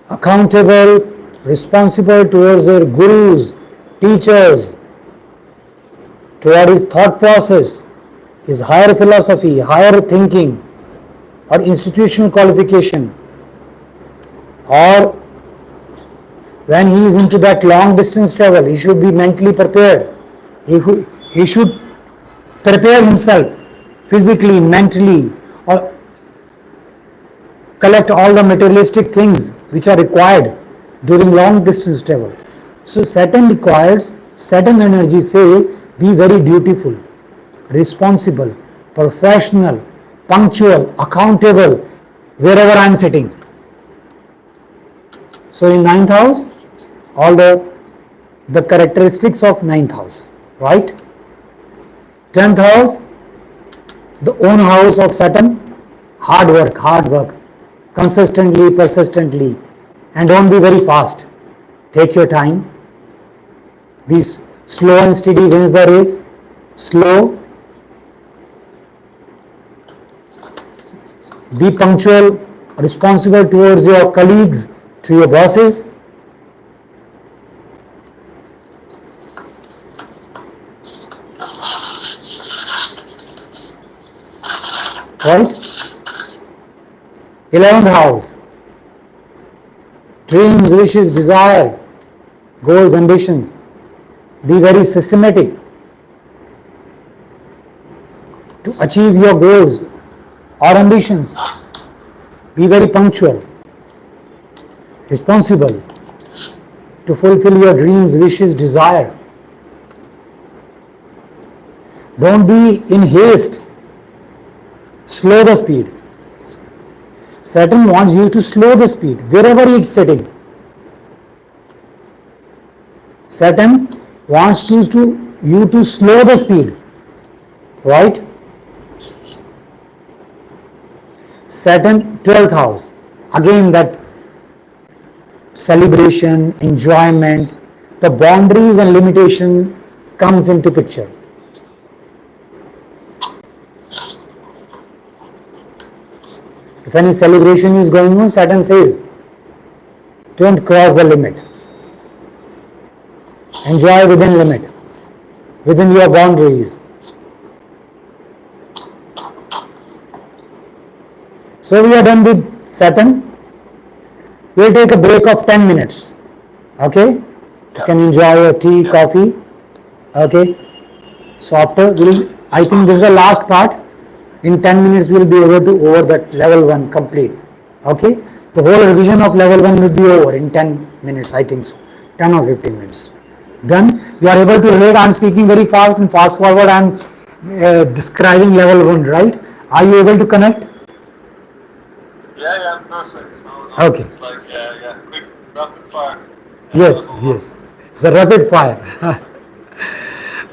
accountable, responsible towards their gurus, teachers, toward his thought process, his higher philosophy, higher thinking, or institutional qualification, or when he is into that long distance travel, he should be mentally prepared. He should prepare himself physically, mentally, or collect all the materialistic things which are required during long distance travel. So Saturn energy says, be very dutiful, responsible, professional, punctual, accountable wherever I am sitting. So in 9th house, all the characteristics of 9th house, right? 10th house, the own house of Saturn, hard work, consistently, persistently, and don't be very fast. Take your time. Be slow and steady wins the race. slow, be punctual, responsible towards your colleagues, to your bosses. Right? 11th house. Dreams, wishes, desire, goals, ambitions. Be very systematic to achieve your goals or ambitions. Be very punctual, responsible to fulfill your dreams, wishes, desire. Don't be in haste. Slow the speed. Saturn wants you to slow the speed wherever it's sitting. Saturn wants you to slow the speed, right? Saturn 12th house, again that celebration, enjoyment, the boundaries and limitation comes into picture. If any celebration is going on, Saturn says, don't cross the limit. Enjoy within limit, within your boundaries. So we are done with Saturn. We'll take a break of 10 minutes. Okay? You can enjoy your tea, coffee. Okay? So after, I think this is the last part. In 10 minutes we'll be able to over that level 1 complete. Okay? The whole revision of level 1 will be over in 10 minutes, I think so. 10 or 15 minutes. Done. You are able to relate. I am speaking very fast and fast forward. I am describing level 1, right? Are you able to connect? Yeah, perfect. No, Okay. It's like, quick, rapid fire. Yes, yes. It's a rapid fire.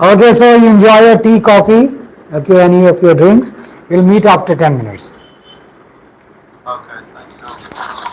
Okay, so you enjoy your tea, coffee, okay, any of your drinks. We'll meet after 10 minutes. Okay, thank you.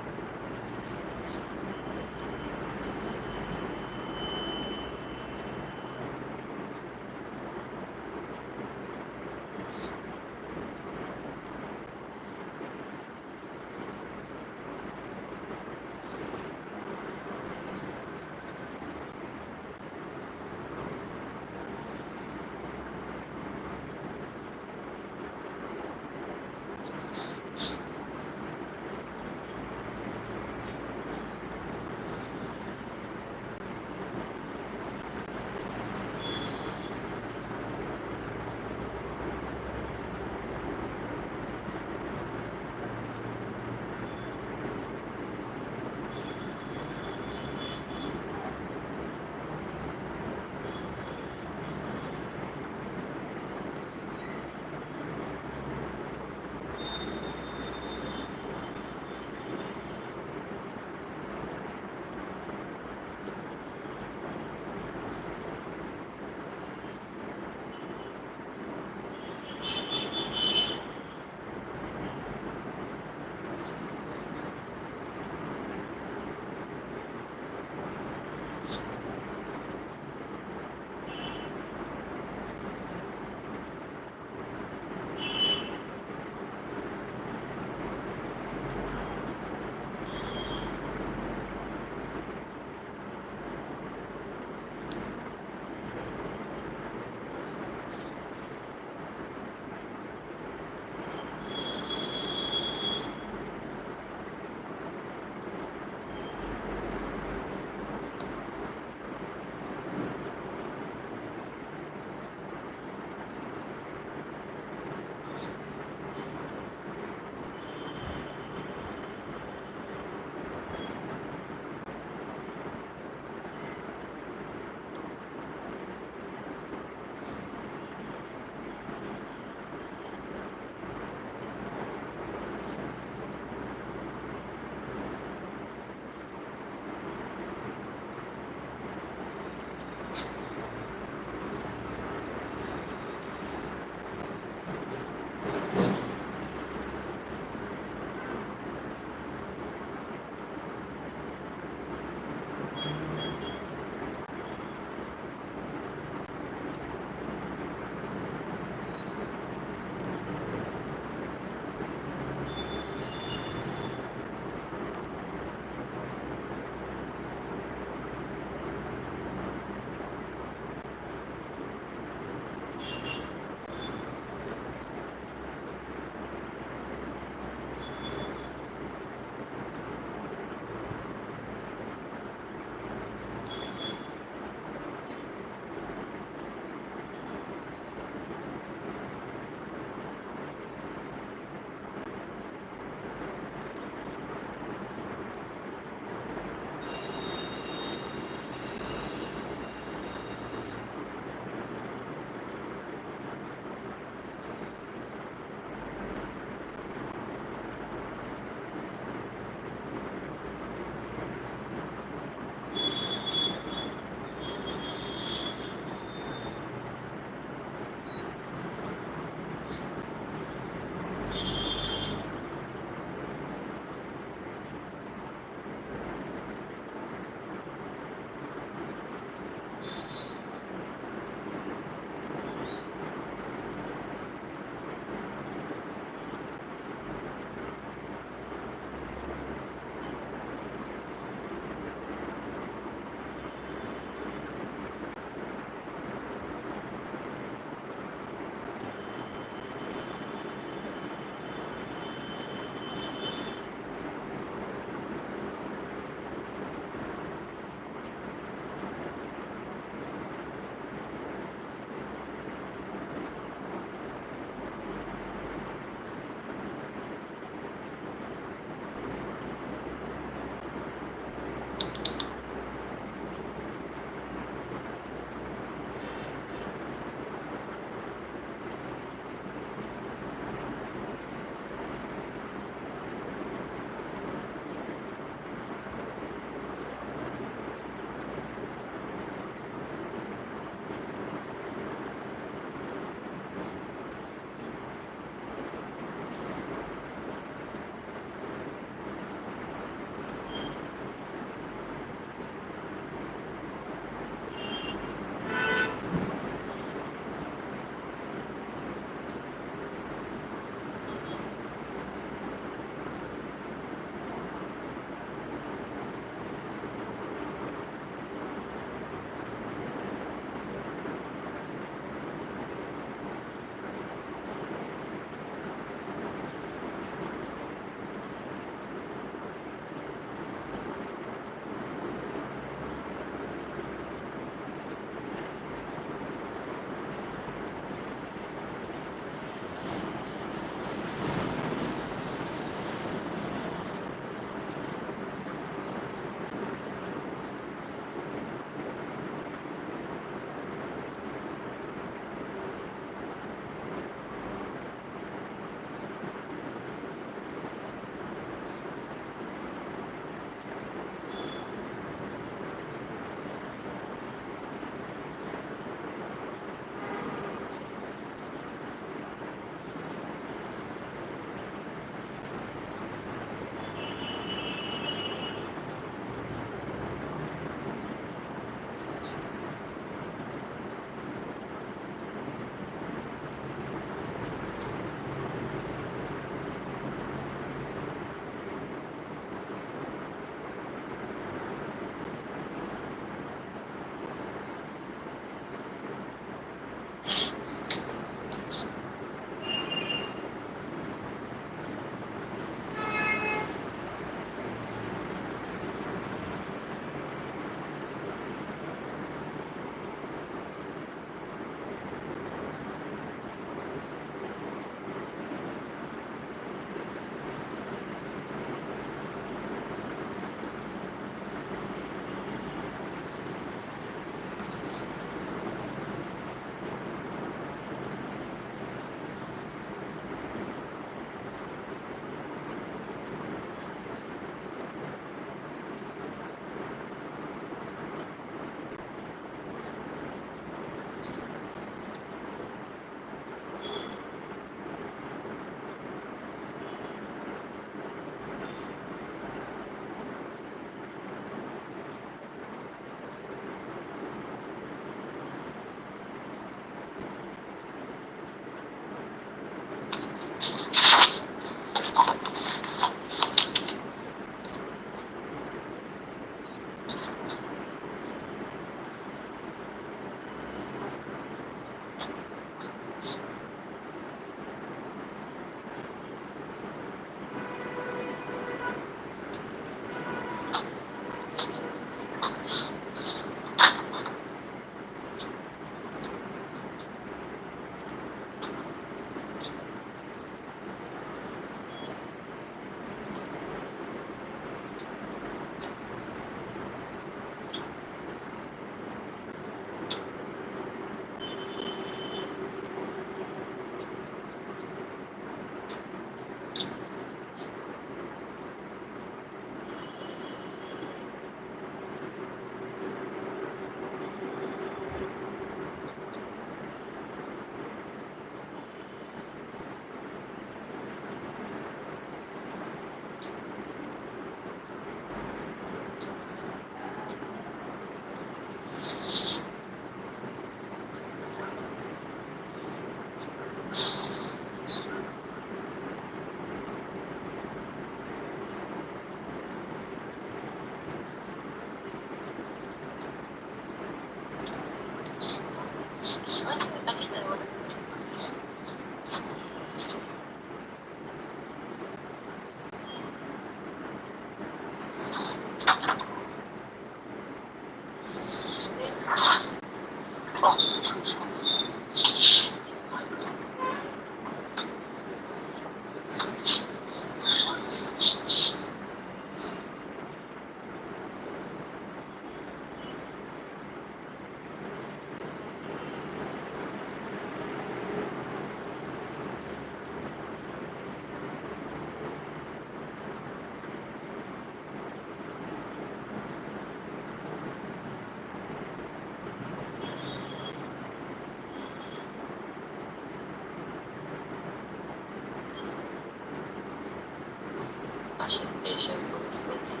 Achei peixe as duas coisas.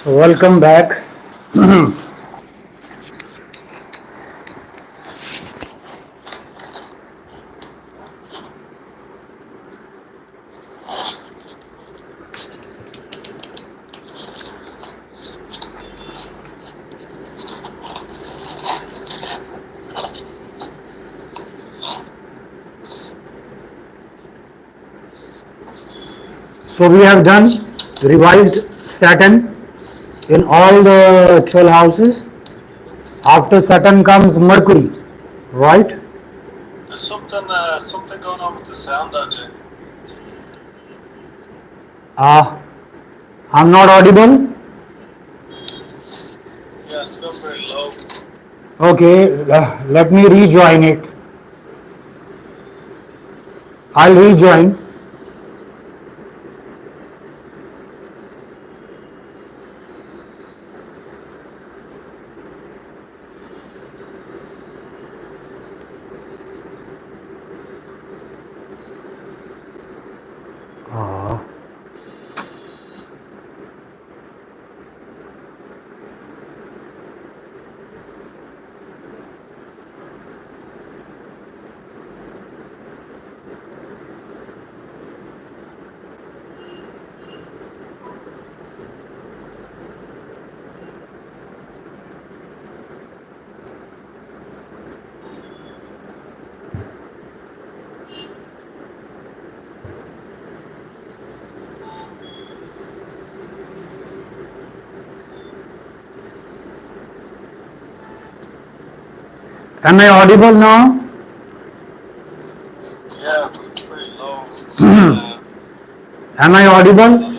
Welcome back. So we have done revised Saturn in all the 12 houses. After Saturn comes Mercury, right? There's something going on with the sound, Ajay. I'm not audible. Yeah, it's gone very low. Okay, let me rejoin it. I'll rejoin. Am I audible now? Yeah, but it's very low. Am I audible?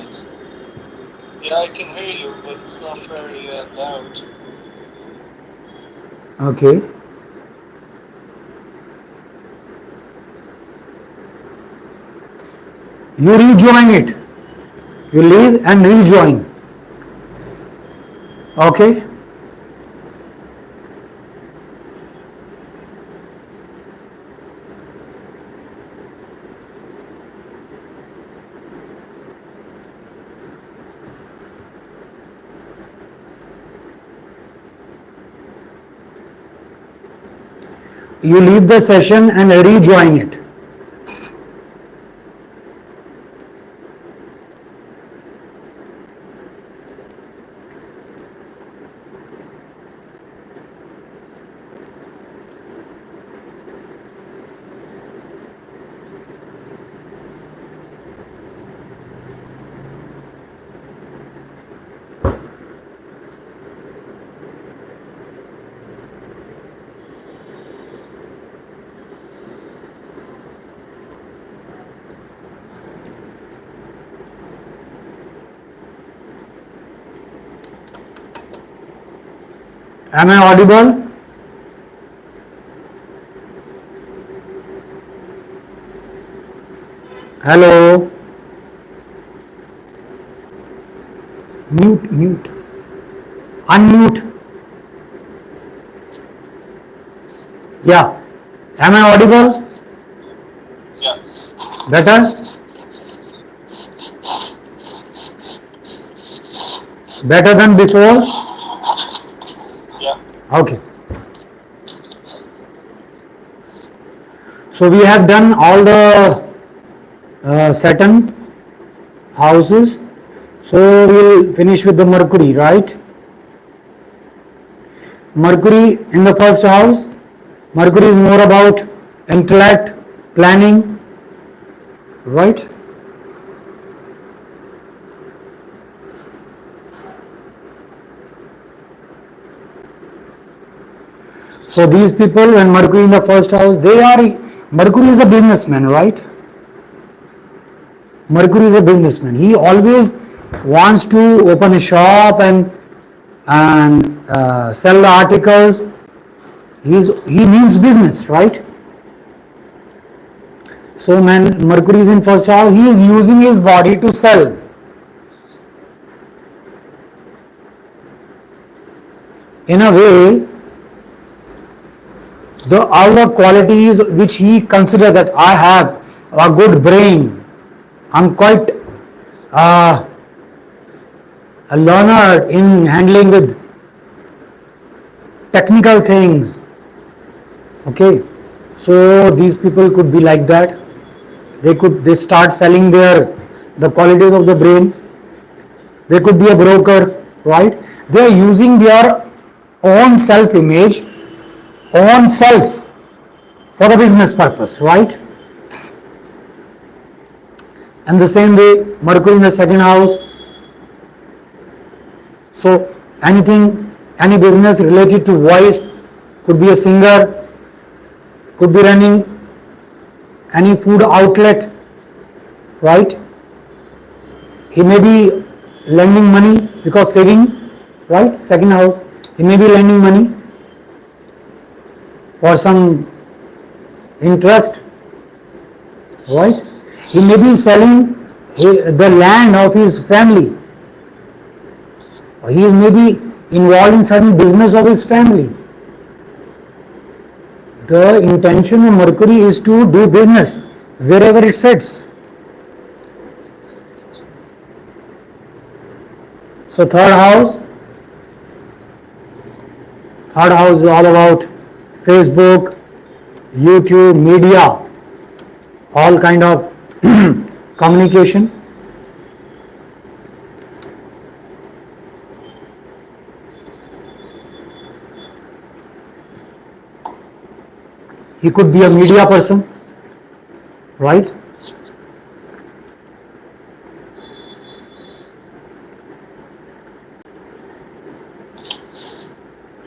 Yeah, I can hear you, but it's not very loud. Okay. You rejoin it. You leave and rejoin. Okay. You leave the session and rejoin it. Am I audible? Hello? Mute. Unmute. Yeah. Am I audible? Yeah. Better? Better than before? Yeah. Okay. So we have done all the Saturn houses. So we'll finish with the Mercury, right? Mercury in the first house. Mercury is more about intellect, planning, right? So these people, when Mercury in the first house, Mercury is a businessman, right? Mercury is a businessman. He always wants to open a shop and sell the articles. He means business, right? So when Mercury is in first house, he is using his body to sell. In a way, all the qualities which he consider that I have a good brain, I'm quite a learner in handling with technical things. Okay, so these people could be like that. They start selling the qualities of the brain. They could be a broker, right? They are using their own self image, own self for the business purpose, right? And the same way, Mercury in the second house. So any business related to voice, could be a singer, could be running any food outlet, right? He may be lending money because saving, right? Second house, he may be lending money for some interest, right? He may be selling the land of his family. He is maybe involved in certain business of his family. The intention of Mercury is to do business wherever it sits. So third house is all about Facebook, YouTube, media, all kind of communication. He could be a media person, right?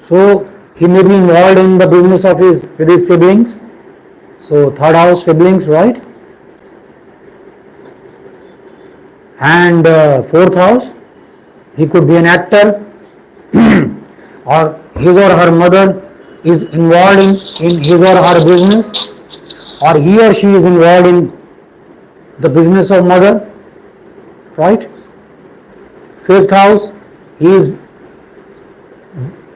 So He may be involved in the business of with his siblings. So third house, siblings, right? And fourth house, he could be an actor, or his or her mother is involved in his or her business, or he or she is involved in the business of mother, right? Fifth house, he is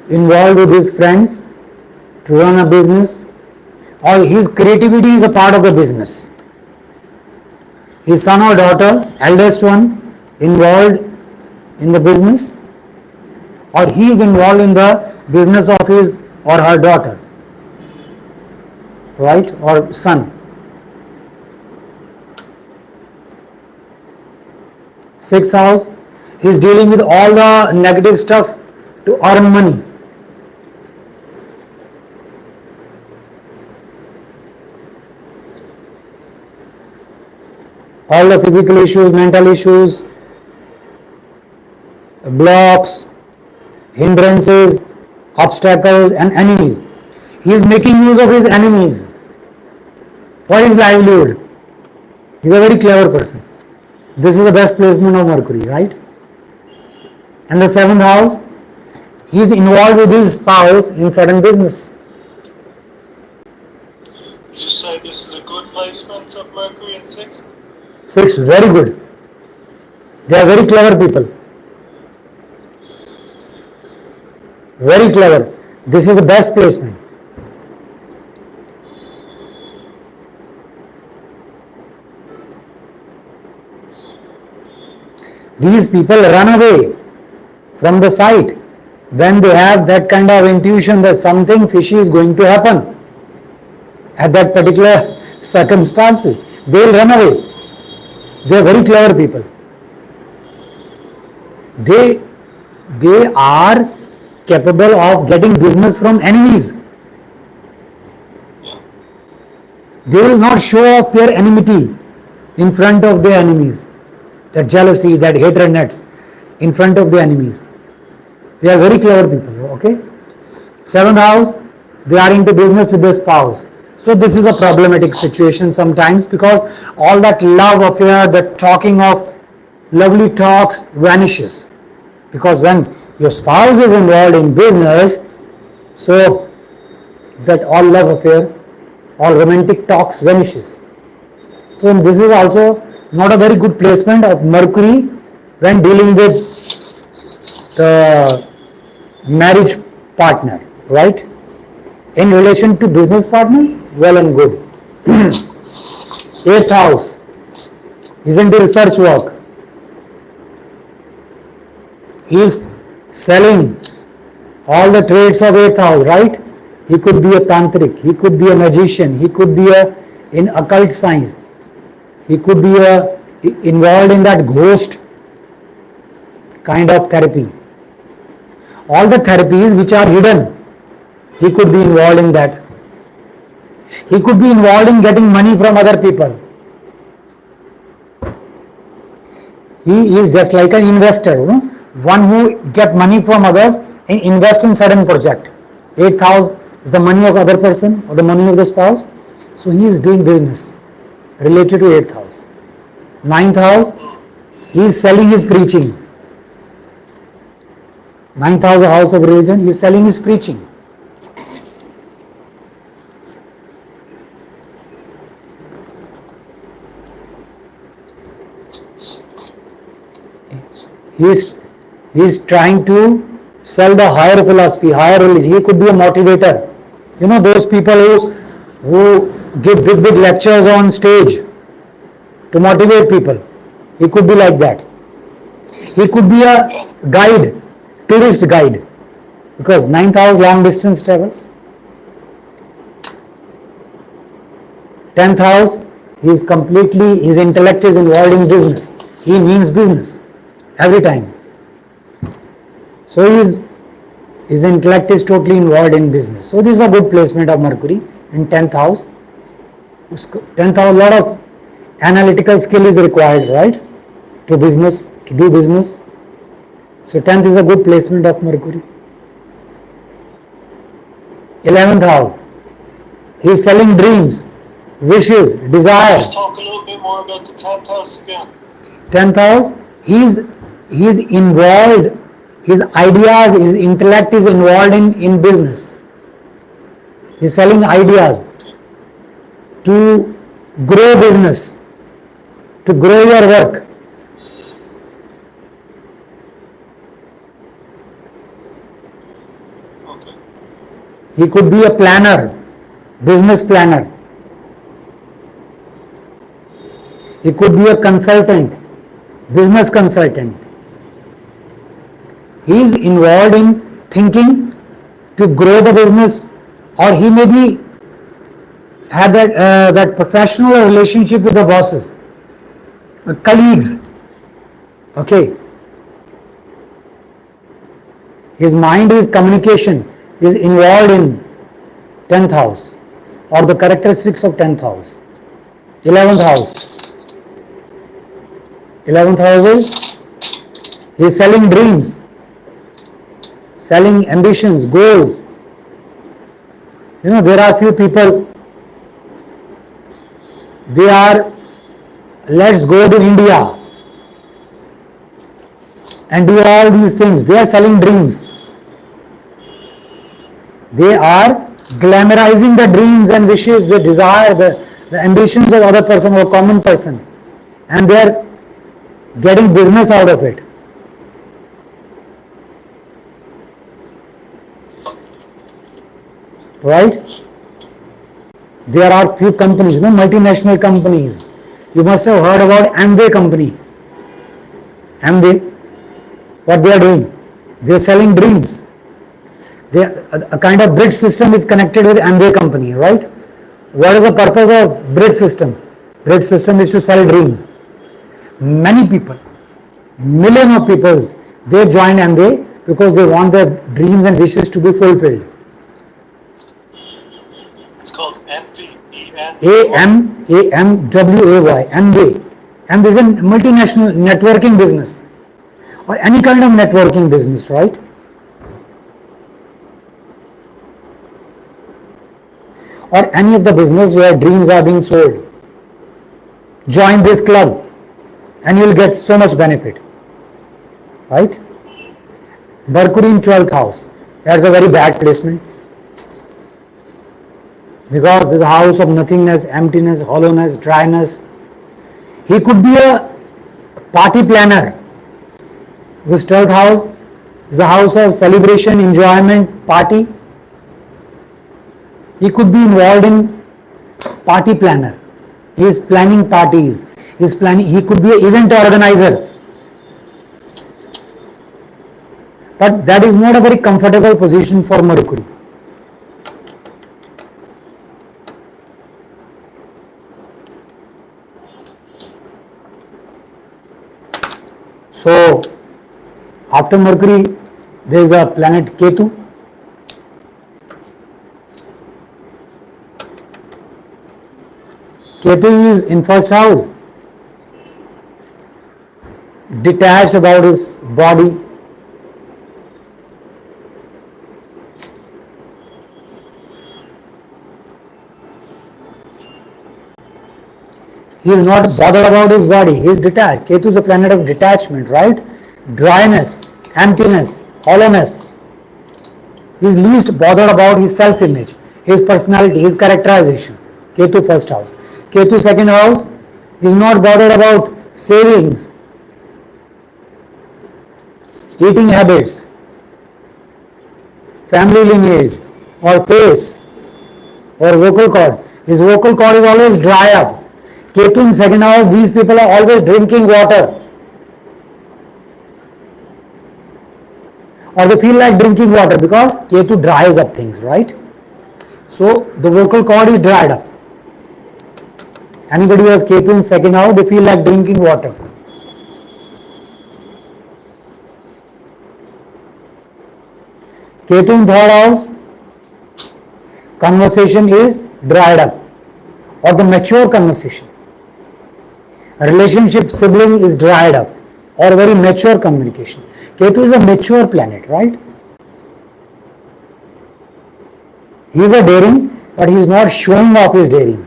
involved with his friends to run a business, or his creativity is a part of the business. His son or daughter, eldest one, involved in the business, or he is involved in the business of his or her daughter, right, or son. Sixth house, he is dealing with all the negative stuff to earn money. All the physical issues, mental issues, blocks, hindrances, obstacles and enemies. He is making use of his enemies for his livelihood. He is a very clever person. This is the best placement of Mercury, right? And the seventh house, he is involved with his spouse in certain business. Would you say this is a good placement of Mercury in sixth? Sixth, very good. They are very clever people. Very clever. This is the best placement. These people run away from the site when they have that kind of intuition that something fishy is going to happen at that particular circumstances. They will run away. They are very clever people. They are capable of getting business from enemies. They will not show off their enmity in front of their enemies. That jealousy, that hatred nets in front of the enemies. They are very clever people, okay? Seventh house, they are into business with their spouse. So this is a problematic situation sometimes because all that love affair, that talking of lovely talks vanishes. Because when your spouse is involved in business, so that all love affair, all romantic talks vanishes. So this is also not a very good placement of Mercury when dealing with the marriage partner, right? In relation to business partner, well and good. Eighth house is into research work. He is selling all the traits of eighth house, right? He could be a tantric, he could be a magician, he could be in occult science, he could be involved in that ghost kind of therapy. All the therapies which are hidden, he could be involved in that. He could be involved in getting money from other people. He is just like an investor, one who get money from others and invest in certain project. Eighth house is the money of other person or the money of the spouse. So he is doing business related to eighth house. Ninth house, he is selling his preaching. Ninth house, house of religion, he is selling his preaching. He is trying to sell the higher philosophy, higher religion. He could be a motivator. You know those people who give big lectures on stage to motivate people. He could be like that. He could be a guide, tourist guide, because ninth house long distance travel. 10th house, his intellect is involved in business. He means business every time. So his intellect is totally involved in business. So this is a good placement of Mercury in 10th house. 10th house, a lot of analytical skill is required, right? To do business. So 10th is a good placement of Mercury. 11th house. He's selling dreams, wishes, desires. Just talk a little bit more about the 10th house again. 10th house, he's involved, his ideas, his intellect is involved in business. He's selling ideas to grow business, to grow your work. Okay. He could be a planner, business planner. He could be a consultant, business consultant. He is involved in thinking to grow the business, or he may be have that professional relationship with the bosses, colleagues. Okay. His mind is communication, is involved in 10th house, or the characteristics of 10th house. 11th house. 11th house is he is selling dreams, selling ambitions, goals. There are few people, they are, let's go to India and do all these things. They are selling dreams. They are glamorizing the dreams and wishes, the desire, the ambitions of other person or common person, and they are getting business out of it. Right? There are few companies, multinational companies. You must have heard about Amway company. Amway, what they are doing? They are selling dreams. A kind of bridge system is connected with Amway company, right? What is the purpose of bridge system? Bridge system is to sell dreams. Many people, millions of people, they join Amway because they want their dreams and wishes to be fulfilled. It's called MVEN. AMWAY, Amway. Amway is a multinational networking business, or any kind of networking business, right? Or any of the business where dreams are being sold. Join this club and you will get so much benefit. Right? Mercury in 12th house. That's a very bad placement. Because this is a house of nothingness, emptiness, hollowness, dryness. He could be a party planner. Because 12th house is a house of celebration, enjoyment, party. He could be involved in party planner. He is planning parties. He could be an event organizer. But that is not a very comfortable position for Mercury. So, after Mercury, there is a planet Ketu. Ketu is in first house, detached about his body. He is not bothered about his body, he is detached. Ketu is a planet of detachment, right? Dryness, emptiness, hollowness. He is least bothered about his self-image, his personality, his characterization. Ketu first house. Ketu second house is not bothered about savings, eating habits, family lineage, or face, or vocal cord. His vocal cord is always dry up. Ketu in second house, these people are always drinking water. Or they feel like drinking water because Ketu dries up things, right? So the vocal cord is dried up. Anybody who has Ketu in second house, they feel like drinking water. Ketu in third house, conversation is dried up, or the mature conversation. A relationship sibling is dried up, or very mature communication. Ketu is a mature planet, right? He is a daring, but he is not showing off his daring.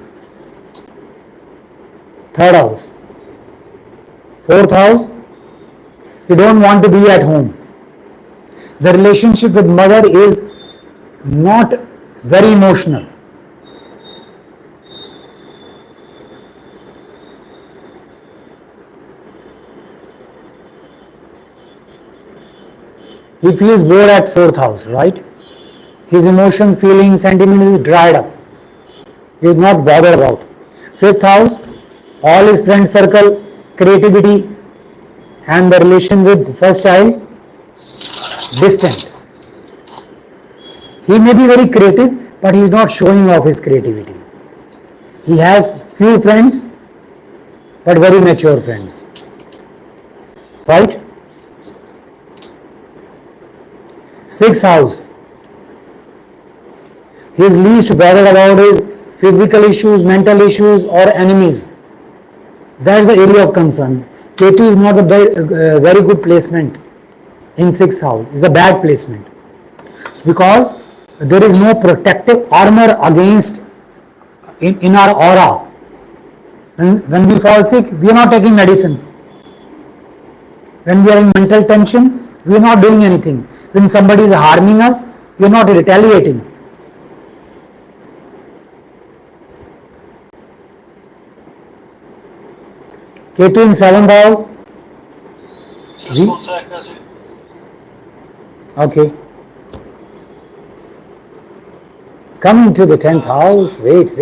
Third house. Fourth house, you don't want to be at home. The relationship with mother is not very emotional. He feels bored at fourth house, right? His emotions, feelings, sentiments is dried up. He is not bothered about. Fifth house, all his friend circle, creativity, and the relation with first child, distant. He may be very creative, but he is not showing off his creativity. He has few friends, but very mature friends. Right? Sixth house. He is least bothered about his physical issues, mental issues, or enemies. That is the area of concern. Ketu is not a very good placement in sixth house. It's a bad placement. It's because there is no protective armor against in our aura. When we fall sick, we are not taking medicine. When we are in mental tension, we are not doing anything. When somebody is harming us, we are not retaliating. Ketu in seventh house. Just 1 sec, Ajay. Okay. Coming to the 10th house. Wait.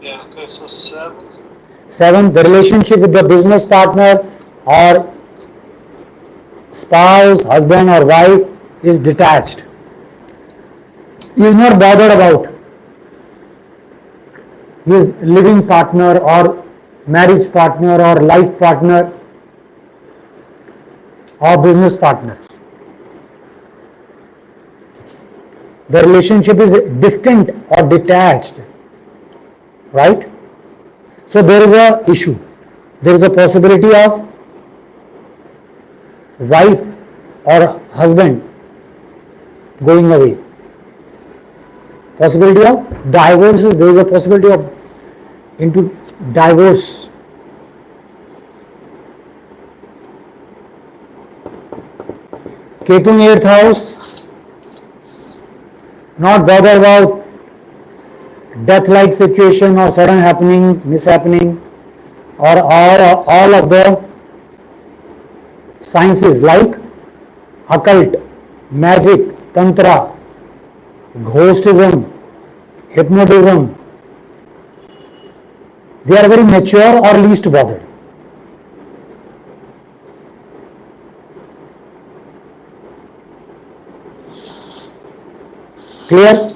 Yeah, okay, so 7th. Seventh, the relationship with the business partner or spouse, husband or wife is detached. He is not bothered about his living partner or marriage partner or life partner or business partner. The relationship is distant or detached, right? So there is a issue. There is a possibility of wife or husband going away. Possibility of divorce. There is a possibility of into divorce. Ketu in 8th house, not bothered about death-like situation or sudden happenings, mishappening, or all of the sciences like occult, magic, tantra, ghostism, hypnotism. They are very mature or least bothered. Clear?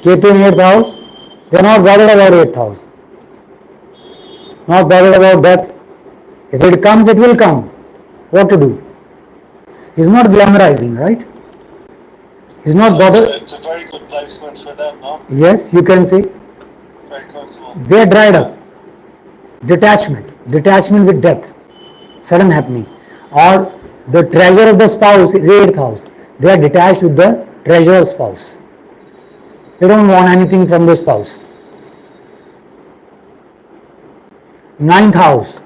Ketu in 8th house, they are not bothered about 8th house. Not bothered about death. If it comes, it will come. What to do? He's not glamorizing, right? He's not bothered. It's a very good placement for them, no? Yes, you can say. Very comfortable. They are dried up. Detachment with death, sudden happening. Or the treasure of the spouse is 8th house. They are detached with the treasure of spouse. They don't want anything from the spouse. 9th house.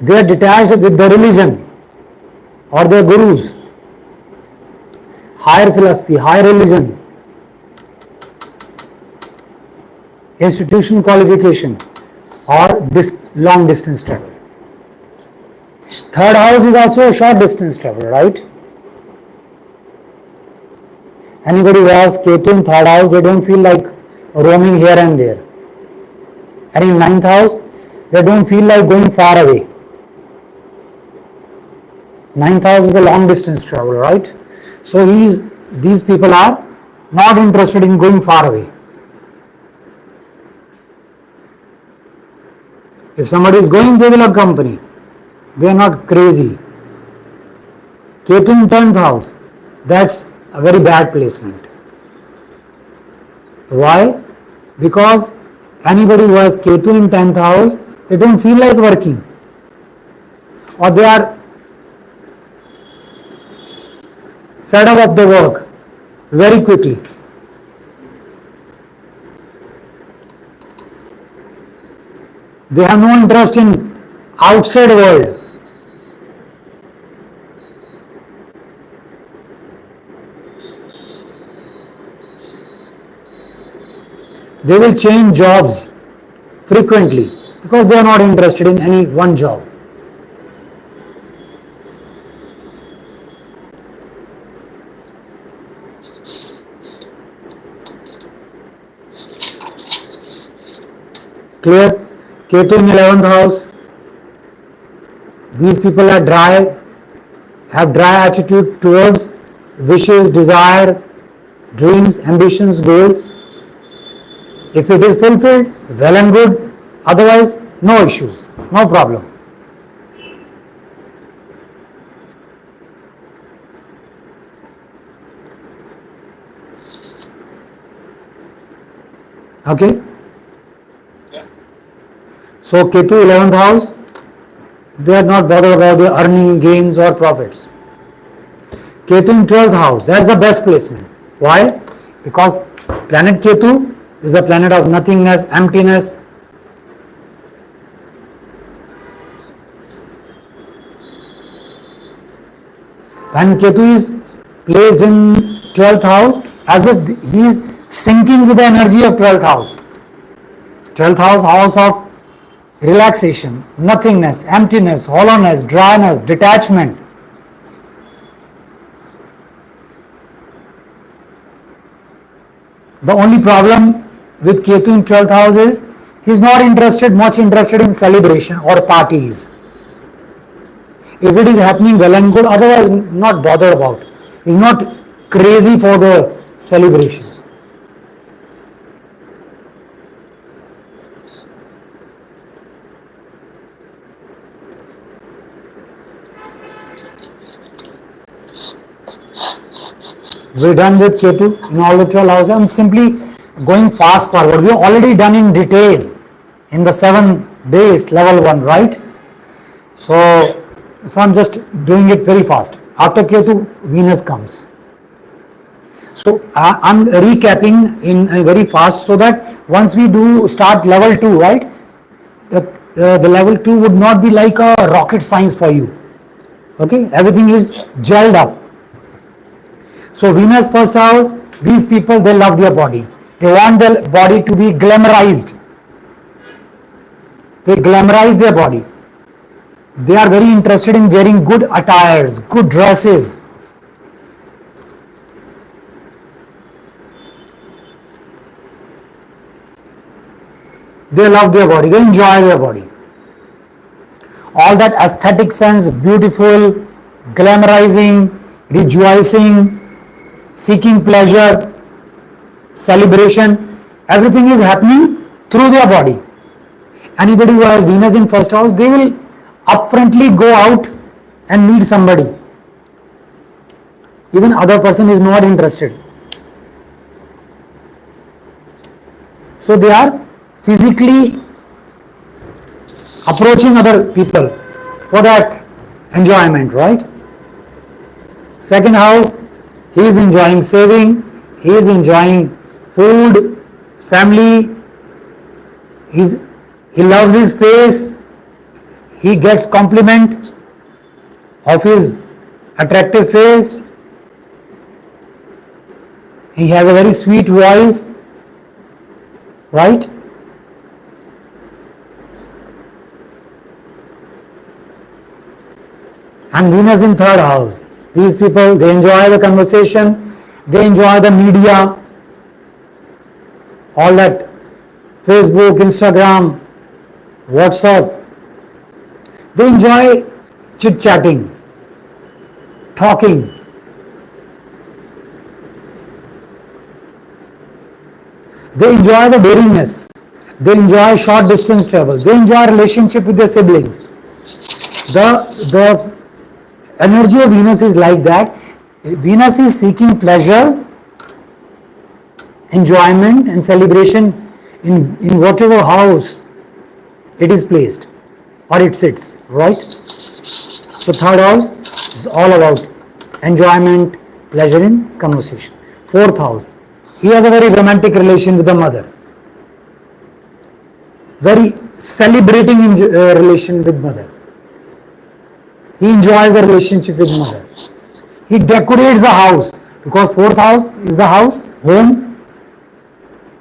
They are detached with the religion or their gurus. Higher philosophy, higher religion, institutional qualification, or this long distance travel. Third house is also a short distance travel, right? Anybody who has Ketu in third house, they don't feel like roaming here and there. And in 9th house, they don't feel like going far away. 9th house is the long distance travel, right? So these people are not interested in going far away. If somebody is going, they will accompany. They are not crazy. Ketu in 10th house, that's a very bad placement. Why? Because anybody who has Ketu in 10th house, they don't feel like working. Or they are fed up of the work very quickly. They have no interest in outside world. They will change jobs frequently because they are not interested in any one job. Clear? Ketu in 11th house. These people are dry, have dry attitude towards wishes, desire, dreams, ambitions, goals. If it is fulfilled, well and good. Otherwise, no issues, no problem. Okay? Yeah. So Ketu 11th house, they are not bothered about the earning gains or profits. Ketu in 12th house, that's the best placement. Why? Because planet Ketu is a planet of nothingness, emptiness. When Ketu is placed in 12th house, as if he is syncing with the energy of 12th house. 12th house of relaxation, nothingness, emptiness, hollowness, dryness, detachment. The only problem with Ketu in 12th house is he is not much interested in celebration or parties. If it is happening, well and good, otherwise not bothered about. He is not crazy for the celebration. We're done with Ketu in all the 12 houses. I'm simply going fast forward. We've already done in detail in the 7 days level 1, right? So I'm just doing it very fast. After Ketu, Venus comes. So I'm recapping in very fast so that once we do start level 2, right? The level 2 would not be like a rocket science for you. Okay? Everything is gelled up. So Venus first house, these people, they love their body. They want their body to be glamorized. They glamorize their body. They are very interested in wearing good attires, good dresses. They love their body, they enjoy their body. All that aesthetic sense, beautiful, glamorizing, rejoicing, seeking pleasure, celebration, everything is happening through their body. Anybody who has Venus in first house, they will upfrontly go out and meet somebody. Even other person is not interested. So they are physically approaching other people for that enjoyment, right? Second house, he is enjoying saving, he is enjoying food, family, he loves his face, he gets compliment of his attractive face, he has a very sweet voice, right? And Venus in third house. These people, they enjoy the conversation, they enjoy the media, all that Facebook, Instagram, WhatsApp. They enjoy chit-chatting, talking. They enjoy the daringness. They enjoy short distance travel. They enjoy relationship with their siblings. The energy of Venus is like that. Venus is seeking pleasure, enjoyment and celebration in whatever house it is placed or it sits, right? So third house is all about enjoyment, pleasure in conversation. Fourth house, he has a very romantic relation with the mother, very celebrating relation with mother. He enjoys the relationship with mother. He decorates the house because fourth house is the house, home.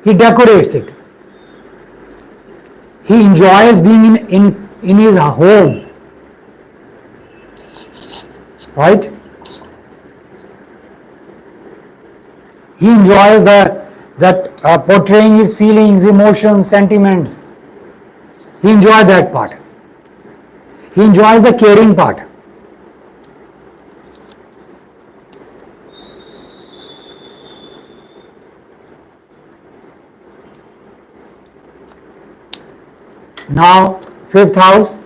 He decorates it. He enjoys being in his home. Right? He enjoys that portraying his feelings, emotions, sentiments. He enjoys that part. He enjoys the caring part. Now, fifth house,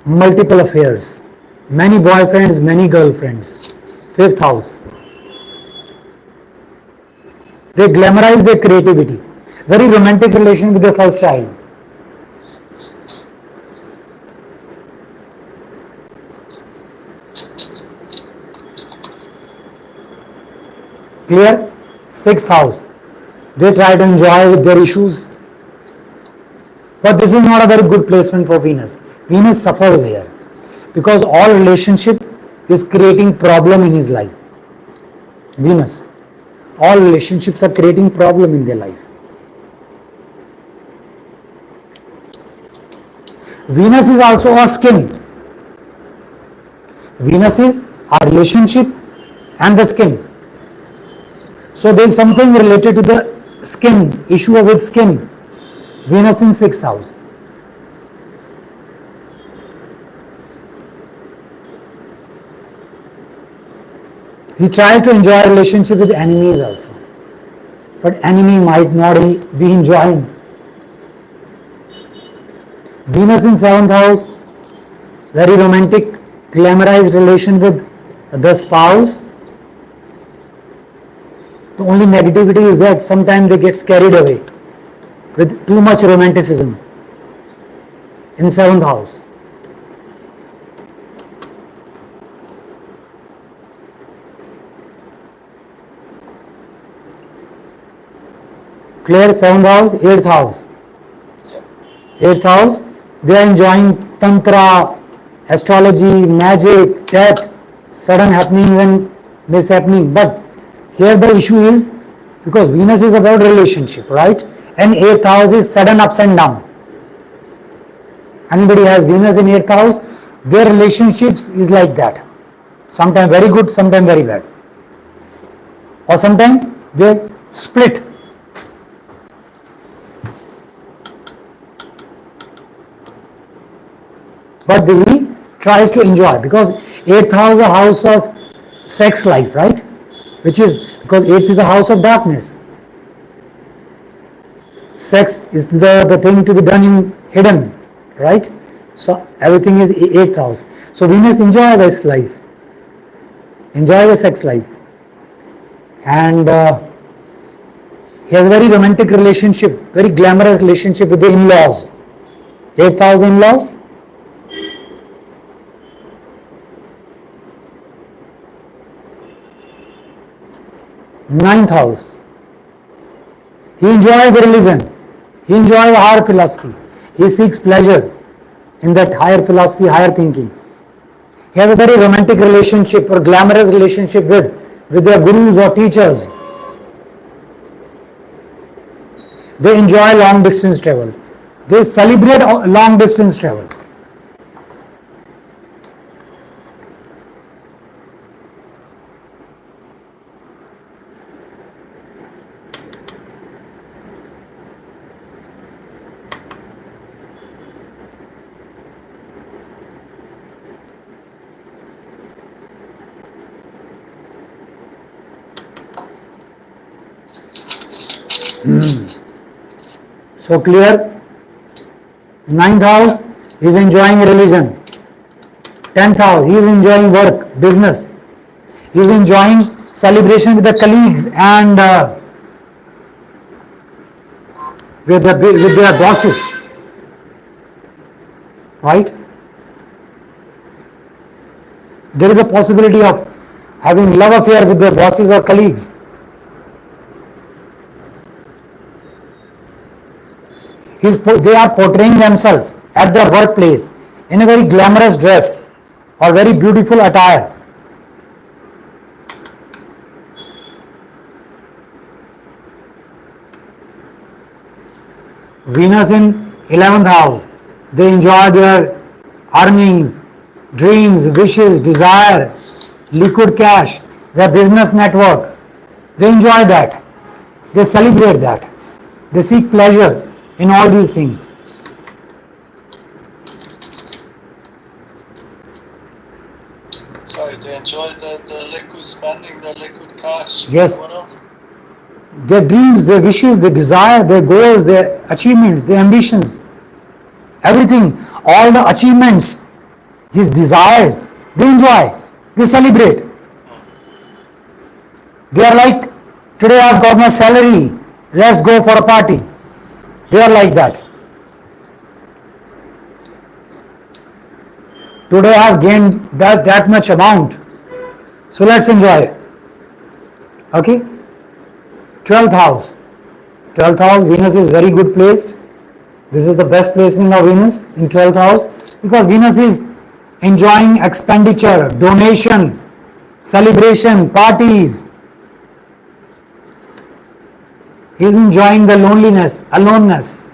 multiple affairs, many boyfriends, many girlfriends. Fifth house. They glamorize their creativity. Very romantic relation with their first child. Clear? Sixth house. They try to enjoy with their issues. But this is not a very good placement for Venus. Venus suffers here because all relationship is creating problem in his life. Venus. All relationships are creating problem in their life. Venus is also a skin. Venus is our relationship and the skin. So there is something related to the skin, issue with skin. Venus in sixth house. He tries to enjoy a relationship with enemies also. But enemy might not be enjoying. Venus in seventh house, very romantic, glamorized relation with the spouse. The only negativity is that sometimes they get carried away with too much romanticism in seventh house. Clear? Seventh house, eighth house. Eighth house, they are enjoying tantra, astrology, magic, death, sudden happenings and mishappening. But here the issue is because Venus is about relationship, right? And eighth house is sudden ups and down. Anybody has Venus in eighth house, their relationships is like that. Sometimes very good, sometimes very bad. Or sometimes they split. But he tries to enjoy because eighth house is a house of sex life, right? Which is because eighth is a house of darkness. Sex is the thing to be done in hidden, right? So everything is eighth house. So Venus enjoy this life, enjoy the sex life, and he has a very romantic relationship, very glamorous relationship with the in-laws. Eighth house in-laws. Ninth house. He enjoys religion. He enjoys higher philosophy. He seeks pleasure in that higher philosophy, higher thinking. He has a very romantic relationship or glamorous relationship with their gurus or teachers. They enjoy long distance travel. They celebrate long distance travel. So clear? Ninth house, he is enjoying religion. 10th house, he is enjoying work, business. He is enjoying celebration with the colleagues and with their bosses. Right? There is a possibility of having love affair with their bosses or colleagues. They are portraying themselves at their workplace in a very glamorous dress or very beautiful attire. Venus in 11th house, they enjoy their earnings, dreams, wishes, desire, liquid cash, their business network. They enjoy that. They celebrate that. They seek pleasure in all these things. Sorry, they enjoy the liquid spending, their liquid cash. Yes. What else? Their dreams, their wishes, their desire, their goals, their achievements, their ambitions, everything, all the achievements, his desires, they enjoy, they celebrate. They are like, today I've got my salary, let's go for a party. They are like that. Today I have gained that much amount, so let's enjoy it. Okay? 12th house. 12th house, Venus is very good placed. This is the best placement of Venus in 12th house because Venus is enjoying expenditure, donation, celebration, parties. He is enjoying the loneliness, aloneness.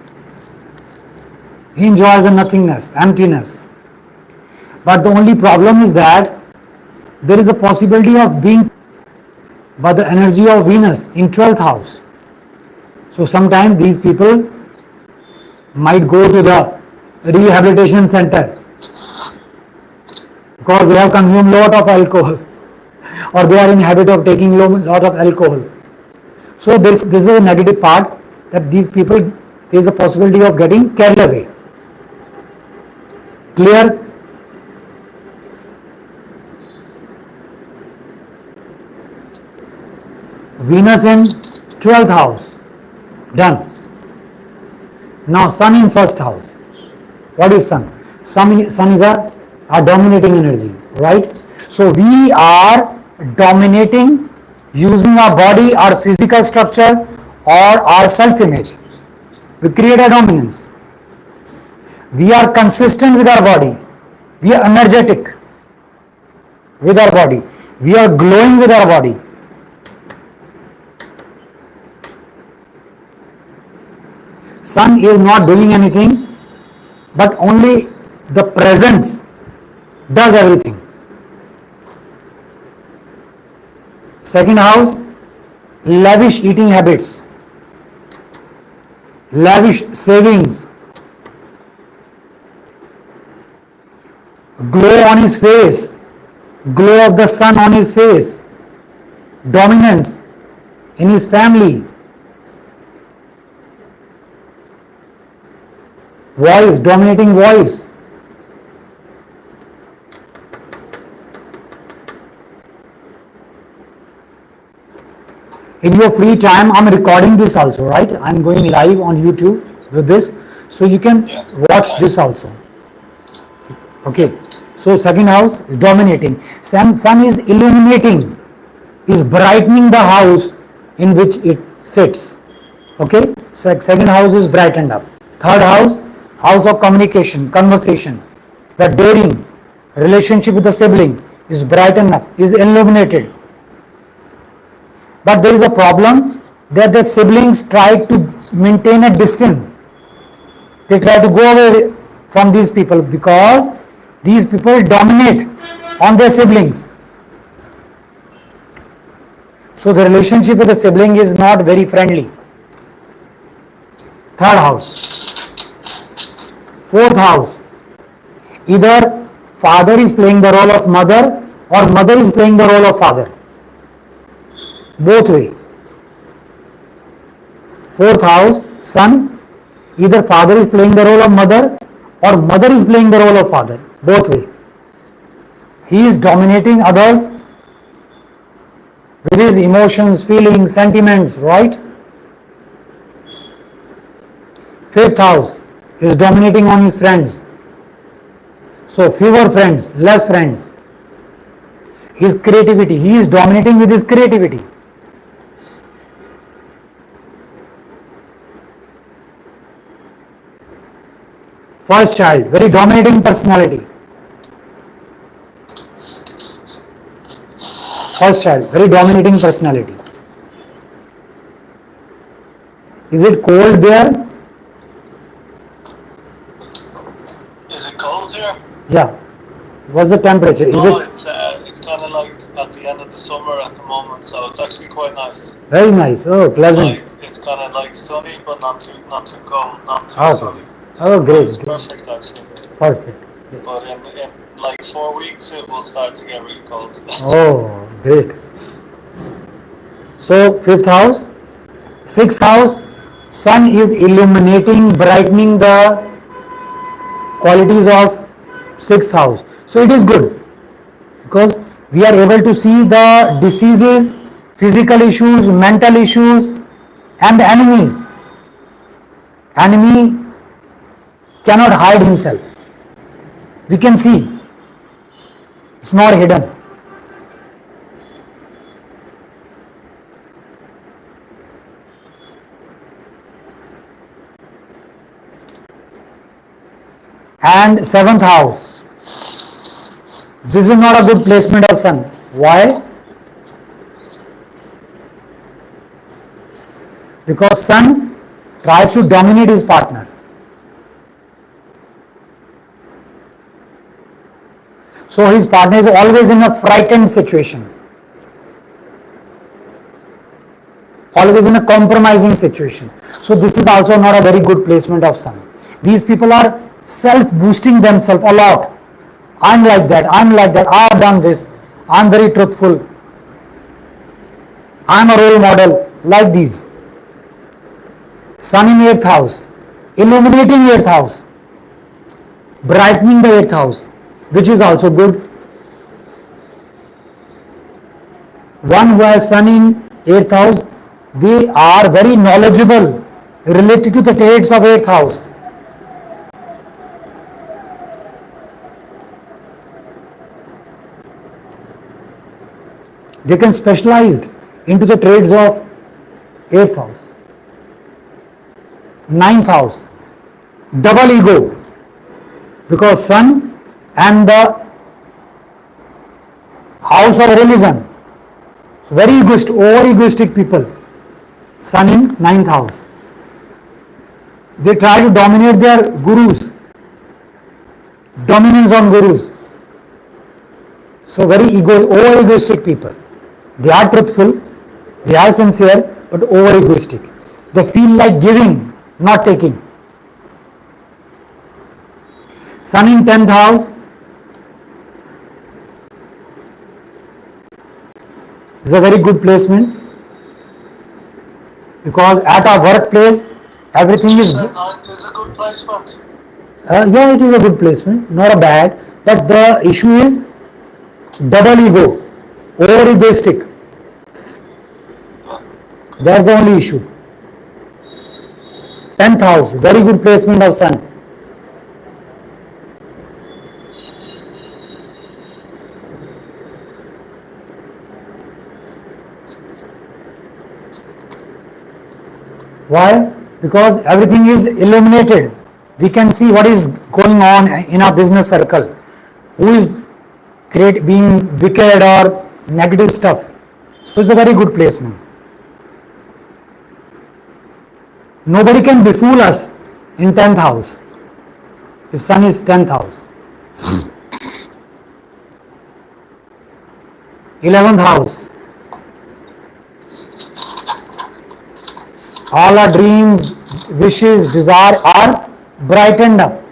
He enjoys the nothingness, emptiness. But the only problem is that there is a possibility of being by the energy of Venus in 12th house. So sometimes these people might go to the rehabilitation center because they have consumed lot of alcohol or they are in habit of taking lot of alcohol. So this is a negative part, that these people, there is a possibility of getting carried away. Clear? Venus in 12th house, done. Now Sun in first house. What is Sun? Sun is a dominating energy, right? So we are dominating using our body, our physical structure or our self-image. We create a dominance. We are consistent with our body. We are energetic with our body. We are glowing with our body. Sun is not doing anything, but only the presence does everything. Second house, lavish eating habits, lavish savings, glow on his face, glow of the sun on his face, dominance in his family, voice, dominating voice. In your free time, I'm recording this also, right? I'm going live on YouTube with this, so you can watch this also. Okay, so second house is dominating. Sun is illuminating, is brightening the house in which it sits. Okay, second house is brightened up. Third house, house of communication, conversation, the daring, relationship with the sibling is brightened up, is illuminated. But there is a problem that the siblings try to maintain a distance. They try to go away from these people because these people dominate on their siblings. So the relationship with the sibling is not very friendly. Third house. Fourth house. Either father is playing the role of mother or mother is playing the role of father. Both way. Fourth house, Sun, either father is playing the role of mother or mother is playing the role of father. Both way. He is dominating others with his emotions, feelings, sentiments, right? Fifth house is dominating on his friends. So fewer friends, less friends. his creativity. He is dominating with his creativity. First child, very dominating personality. First child, very dominating personality. Is it cold there? Is it cold here? Yeah. What's the temperature? Is No, it it's kind of like at the end of the summer at the moment, so it's actually quite nice. very nice? Oh, pleasant. It's kind of like sunny, but not too cold, not too Okay. sunny. Oh, great. It's Great. perfect actually. Perfect. But in like 4 weeks, it will start to get really cold. Oh, great. So, fifth house, sixth house, sun is illuminating, brightening the qualities of sixth house. So, it is good because we are able to see the diseases, physical issues, mental issues, and the enemies. Enemy cannot hide himself. We can see. It's not hidden. And seventh house. This is not a good placement of sun. Why? Because sun tries to dominate his partner. So his partner is always in a frightened situation. Always in a compromising situation. So this is also not a very good placement of sun. These people are self-boosting themselves a lot. I'm like that, I have done this, I'm very truthful, I'm a role model, like these. Sun in 8th house, illuminating 8th house, brightening the 8th house, which is also good. One who has sun in 8th house, they are very knowledgeable related to the traits of 8th house. They can specialize into the trades of 8th house. 9th house, double ego, because sun and the house of religion, so very egoistic, over egoistic people. Sun in 9th house. They try to dominate their gurus, dominance on gurus. So very over egoistic people. They are truthful, they are sincere, but over egoistic. They feel like giving, not taking. Sun in 10th house is a very good placement because at our workplace everything is good. Ninth is a good placement. Yeah, it is a good placement, not a bad, but the issue is double ego, over egoistic. That's the only issue. 10th house, very good placement of sun. Why? Because everything is illuminated. We can see what is going on in our business circle. Who is being wicked or negative stuff. So it's a very good placement. Nobody can befool us in 10th house. If sun is 10th house. 11th house. All our dreams, wishes, desire are brightened up.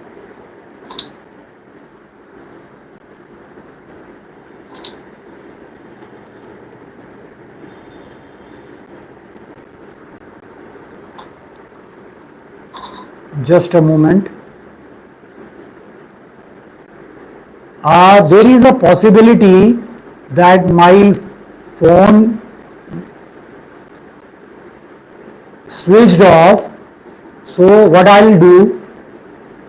Just a moment. There is a possibility that my phone switched off. So what I'll do,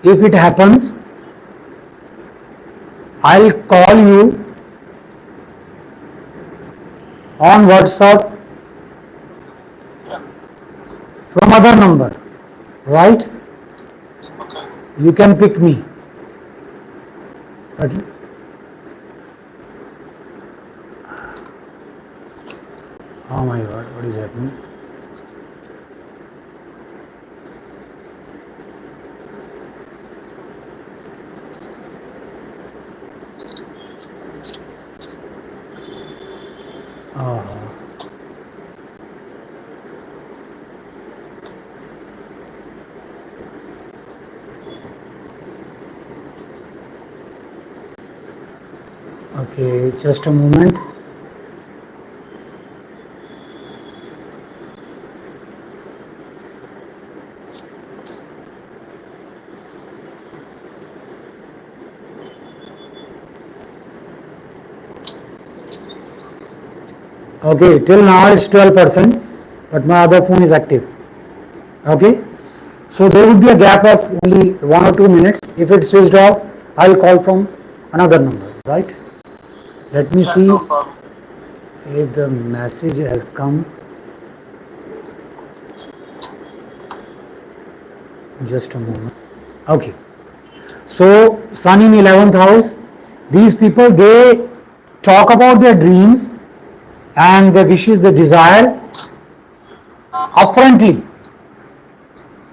if it happens, I'll call you on WhatsApp from other number, right? Okay. You can pick me. But oh my God, what is happening? Oh. Okay, just a moment. Okay, till now it's 12%, but my other phone is active. Okay, so there would be a gap of only 1 or 2 minutes. If it's switched off, I'll call from another number, right? Let me see No problem. if the message has come. Just a moment. Okay, so Sun in 11th house, these people, they talk about their dreams and their wishes, their desire upfrontly.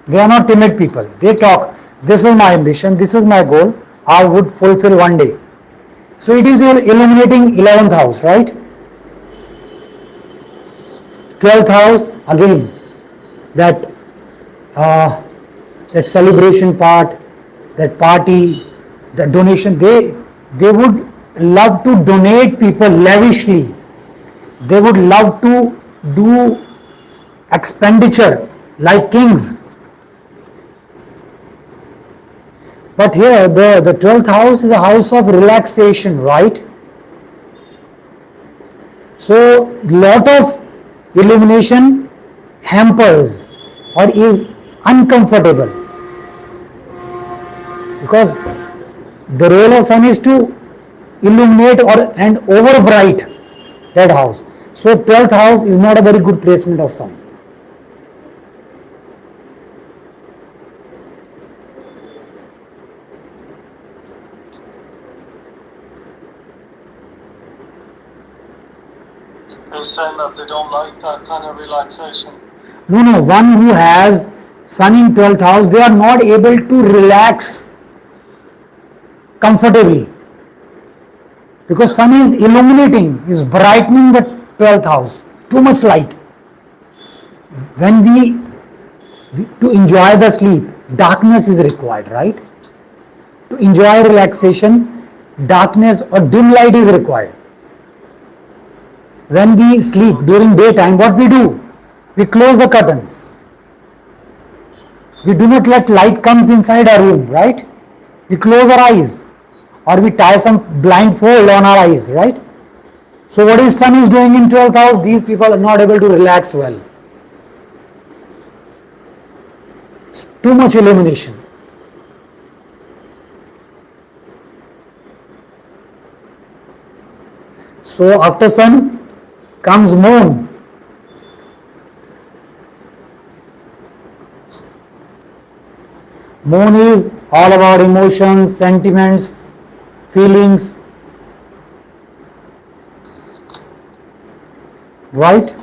They are not timid people. They talk, this is my ambition, this is my goal, I would fulfill one day. So it is illuminating 11th house, right? 12th house, again, that that celebration part, that party, the donation, they would love to donate people lavishly. They would love to do expenditure like kings. But here the 12th house is a house of relaxation, right? So lot of illumination hampers or is uncomfortable, because the role of sun is to illuminate or and overbright that house. So 12th house is not a very good placement of sun. You're saying that they don't like that kind of relaxation? No, one who has sun in 12th house, they are not able to relax comfortably, because sun is illuminating, is brightening the 12th house, too much light. When we to enjoy the sleep, darkness is required, right? To enjoy relaxation, darkness or dim light is required. When we sleep during daytime, what we do? We close the curtains. We do not let light comes inside our room, right? We close our eyes, or we tie some blindfold on our eyes, right? So what is sun is doing in 12th house? These people are not able to relax well. Too much illumination. So after sun comes moon. Moon is all about emotions, sentiments, feelings, right?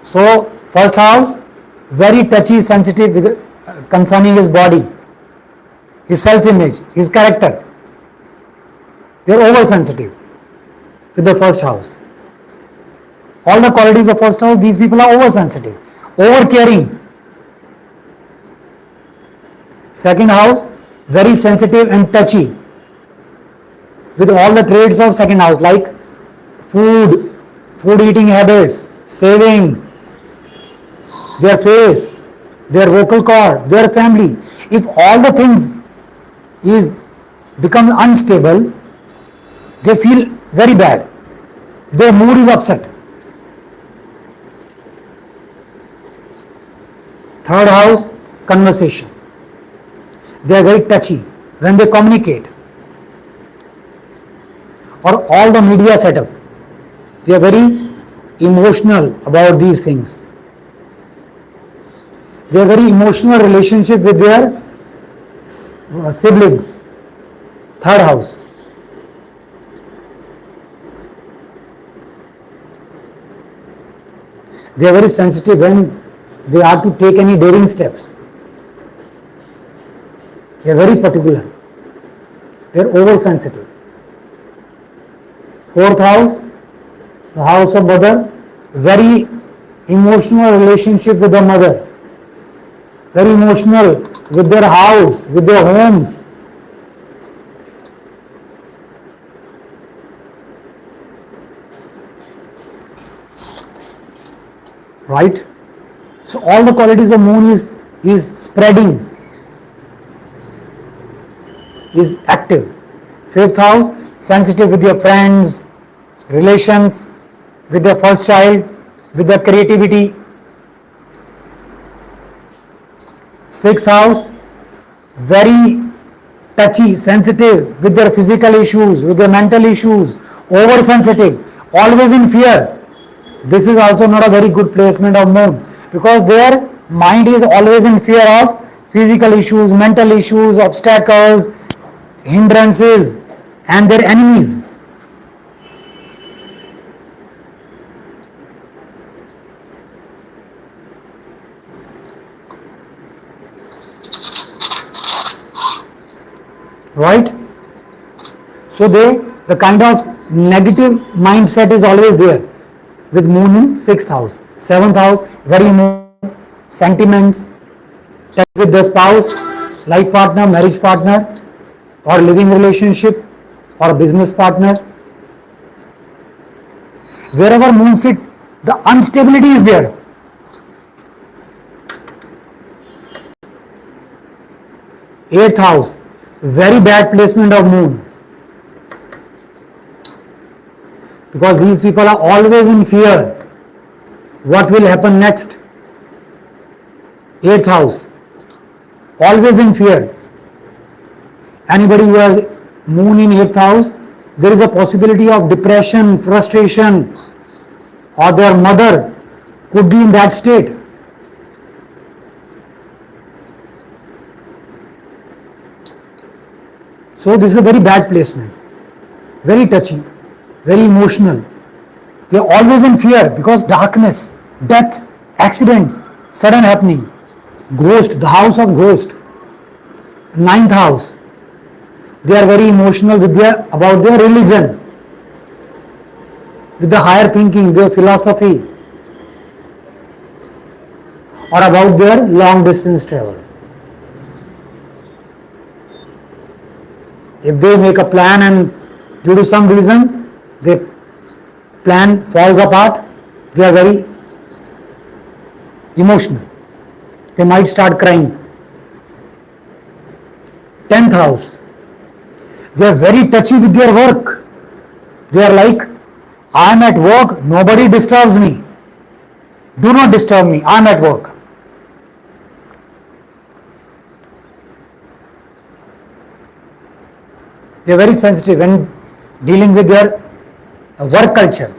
So first house, very touchy, sensitive with concerning his body, his self-image, his character. They are oversensitive with the first house. All the qualities of first house, these people are oversensitive, over-caring. Second house, very sensitive and touchy with all the traits of second house, like food eating habits, savings, their face, their vocal cord, their family. If all the things is become unstable, they feel very bad. Their mood is upset. Third house, conversation. They are very touchy when they communicate, or all the media setup. They are very emotional about these things. They have very emotional relationship with their siblings. Third house. They are very sensitive when they are to take any daring steps. They are very particular. They are oversensitive. Fourth house, the house of mother, very emotional relationship with the mother. Very emotional with their house, with their homes. Right? So all the qualities of moon is spreading, is active. Fifth house, sensitive with your friends, relations, with their first child, with their creativity. Sixth house, very touchy, sensitive with their physical issues, with their mental issues, oversensitive, always in fear. This is also not a very good placement of moon, because their mind is always in fear of physical issues, mental issues, obstacles, hindrances, and their enemies. Right? So the kind of negative mindset is always there with moon in 6th house. 7th house, very emotional, sentiments, touch with the spouse, life partner, marriage partner, or living relationship, or business partner. Wherever moon sit, the instability is there. Eighth house, very bad placement of moon, because these people are always in fear. What will happen next? Eighth house, always in fear. Anybody who has moon in 8th house, there is a possibility of depression, frustration, or their mother could be in that state. So this is a very bad placement, very touchy, very emotional. They are always in fear because darkness, death, accidents, sudden happening, ghost, the house of ghost. 9th house, they are very emotional with about their religion, with the higher thinking, their philosophy, or about their long distance travel. If they make a plan and due to some reason the plan falls apart, they are very emotional. They might start crying. 10th house, they are very touchy with their work. They are like, I am at work, nobody disturbs me. Do not disturb me, I am at work. They are very sensitive when dealing with their work culture.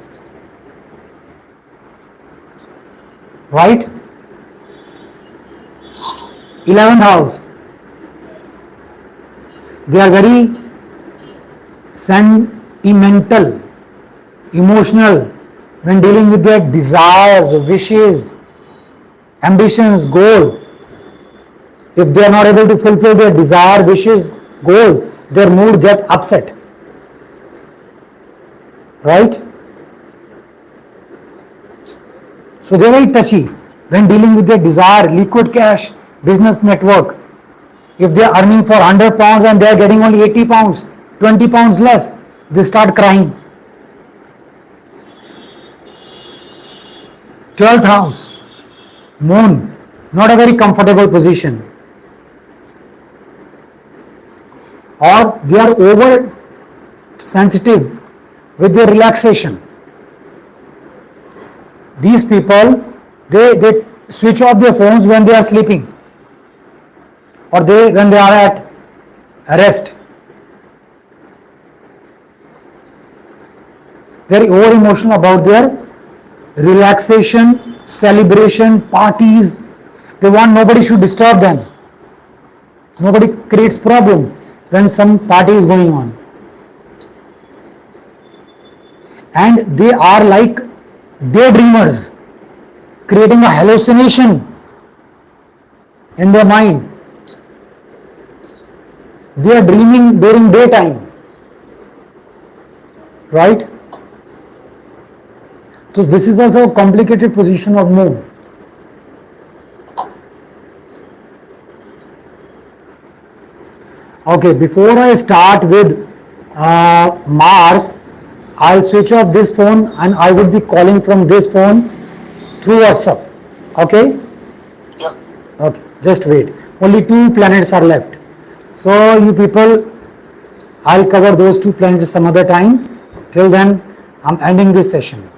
Right? 11th house, they are very sentimental, emotional when dealing with their desires, wishes, ambitions, goal. If they are not able to fulfill their desire, wishes, goals, their mood get upset. Right? So they are very touchy when dealing with their desire, liquid cash, business network. If they are earning for 100 pounds and they are getting only 80 pounds, 20 pounds less, they start crying. 12th house, moon, not a very comfortable position. Or they are over sensitive with their relaxation. These people, they switch off their phones when they are sleeping, or when they are at rest. Very over emotional about their relaxation, celebration, parties. They want nobody should disturb them. Nobody creates problem when some party is going on. And they are like daydreamers, creating a hallucination in their mind. They are dreaming during daytime, right? So this is also a complicated position of moon. Okay, before I start with Mars, I'll switch off this phone and I would be calling from this phone through WhatsApp. Okay? Yeah. Okay, just wait. Only 2 planets are left. So you people, I'll cover those 2 planets some other time. Till then, I'm ending this session.